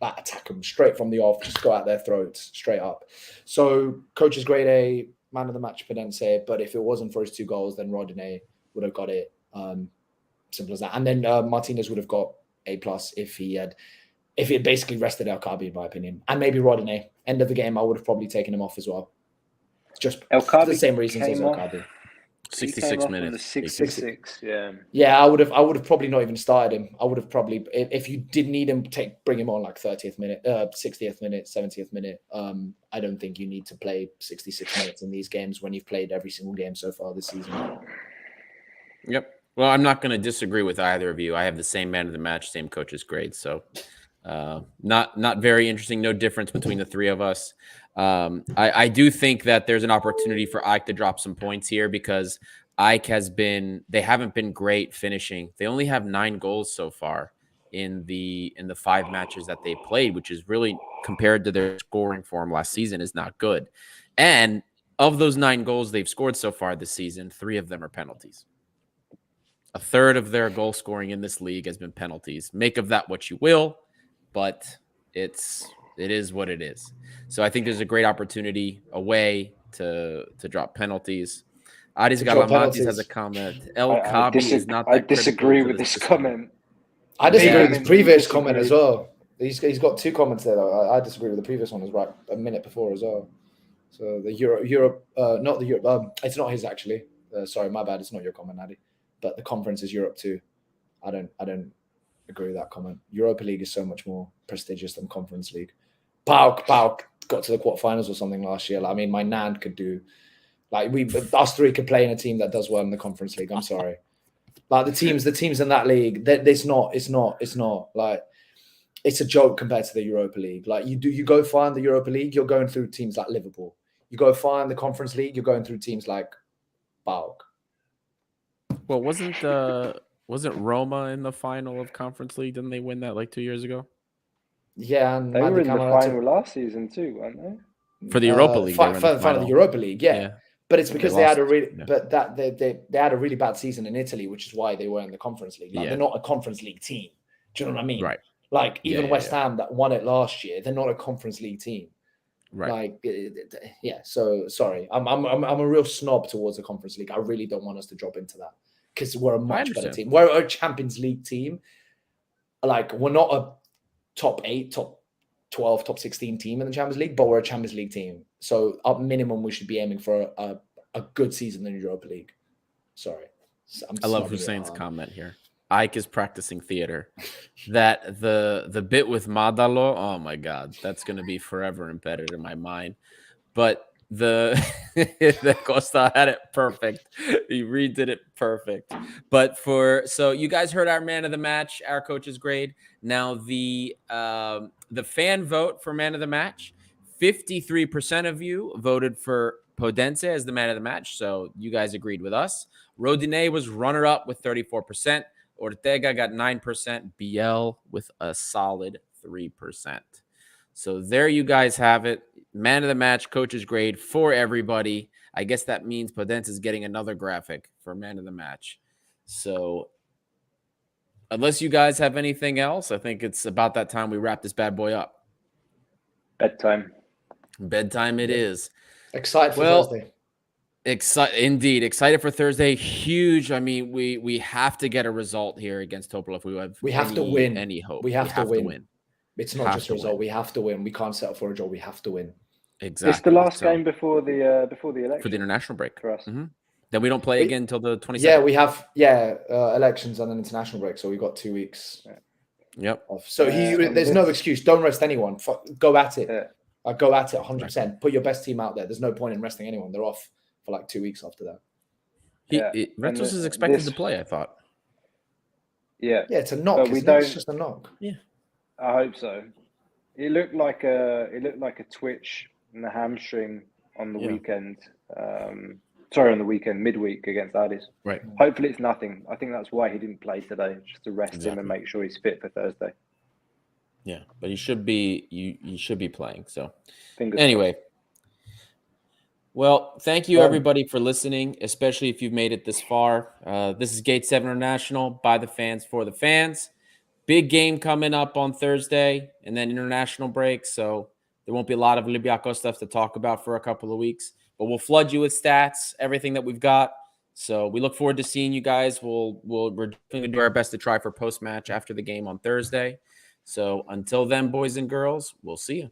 like attack them straight from the off. Just go at their throats straight up. So coach's grade A, man of the match Podense. But if it wasn't for his 2 goals, then Rodinei would have got it. Simple as that. And then Martinez would have got A+ if he had basically rested El Kabi, in my opinion. And maybe Rodinei. End of the game, I would have probably taken him off as well. Just
El
for
Kabi
the same reasons as El
off.
Kabi.
66 minutes.
66, yeah.
Yeah, I would have probably not even started him. I would have probably, if you did need him, bring him on like 30th minute, 60th minute, 70th minute. I don't think you need to play 66 minutes in these games when you've played every single game so far this season.
Yep. Well, I'm not going to disagree with either of you. I have the same man of the match, same coach's grade. So not very interesting. No difference between the 3 of us. I do think that there's an opportunity for Ike to drop some points here because Ike they haven't been great finishing. They only have 9 goals so far in the 5 matches that they played, which is really, compared to their scoring form last season, is not good. And of those 9 goals they've scored so far this season, 3 of them are penalties. A third of their goal scoring in this league has been penalties. Make of that what you will, but it is what it is. So I think there's a great opportunity away to drop penalties. Aris Galamatis has a comment. El Kabi is not that
I disagree with this comment.
I disagree with his previous comment as well. He's got 2 comments there. I disagree with the previous one. It was right a minute before as well. So the Europe, not the Europe. It's not his actually. Sorry, my bad. It's not your comment, Adi. But the conference is Europe too. I don't agree with that comment. Europa League is so much more prestigious than Conference League. Pauk got to the quarterfinals or something last year. Like, I mean, my nan could do. Like, us 3 could play in a team that does well in the Conference League. I'm sorry. Like the teams in that league, it's not like, it's a joke compared to the Europa League. Like, you go far in the Europa League, you're going through teams like Liverpool. You go far in the Conference League, you're going through teams like Pauk.
Well, wasn't Roma in the final of Conference League? Didn't they win that like 2 years ago?
Yeah, and
they were in the final last season too, weren't they?
For the Europa League,
final of the Europa League, yeah. But it's because they had a really bad season in Italy, which is why they were in the Conference League. Like, they're not a Conference League team. Do you know what I mean?
Right.
Like, even West Ham that won it last year, they're not a Conference League team.
Right.
Like, yeah. So sorry, I'm a real snob towards the Conference League. I really don't want us to drop into that because we're a much better team. We're a Champions League team. Like, we're not a top 8, top 12, top 16 team in the Champions League, but we're a Champions League team. So at minimum, we should be aiming for a good season in the Europa League. Sorry.
I love Hussein's comment here. Ike is practicing theater. That the bit with Madalo, oh my God, that's going to be forever embedded in my mind. But the Costa had it perfect. He redid it perfect. But so you guys heard our man of the match, our coach's grade. Now the fan vote for man of the match, 53% of you voted for Podense as the man of the match. So you guys agreed with us. Rodinei was runner up with 34%. Ortega got 9%. BL with a solid 3%. So there you guys have it. Man of the match, coach's grade for everybody. I guess that means Podense is getting another graphic for man of the match. So unless you guys have anything else, I think it's about that time we wrap this bad boy up. Bedtime it is.
Excited for Thursday.
Excited for Thursday. Huge. I mean, we have to get a result here against Topolov. We have to win any hope.
We have to win. It's not
Have
just
to
a result.
win.
We have to win. We can't settle for a draw. We have to win.
Exactly.
It's the last
So,
game before the election
for the international break.
for us.
Then we don't play again until the 22nd.
Yeah, we have elections and an international break, so we got 2 weeks.
Yep.
Off. So there's no excuse. Don't rest anyone. Go at it. Go at it 100%. Put your best team out there. There's no point in resting anyone. They're off for like 2 weeks after that.
Rentos is expected to play, I thought.
Yeah.
Yeah, it's a knock. It's just a knock.
Yeah.
I hope so. It looked like a twitch in the hamstring on the weekend. On the weekend, midweek against Addis.
Right.
Hopefully it's nothing. I think that's why he didn't play today, just to rest him and make sure he's fit for Thursday.
Yeah, but he should be. You should be playing. So,
Fingers
anyway.
crossed.
Well, thank you everybody for listening, especially if you've made it this far. This is Gate 7 International, by the fans, for the fans. Big game coming up on Thursday, and then international break. So there won't be a lot of Olympiacos stuff to talk about for a couple of weeks. But we'll flood you with stats, everything that we've got. So we look forward to seeing you guys. We're going to do our best to try for post-match after the game on Thursday. So until then, boys and girls, we'll see you.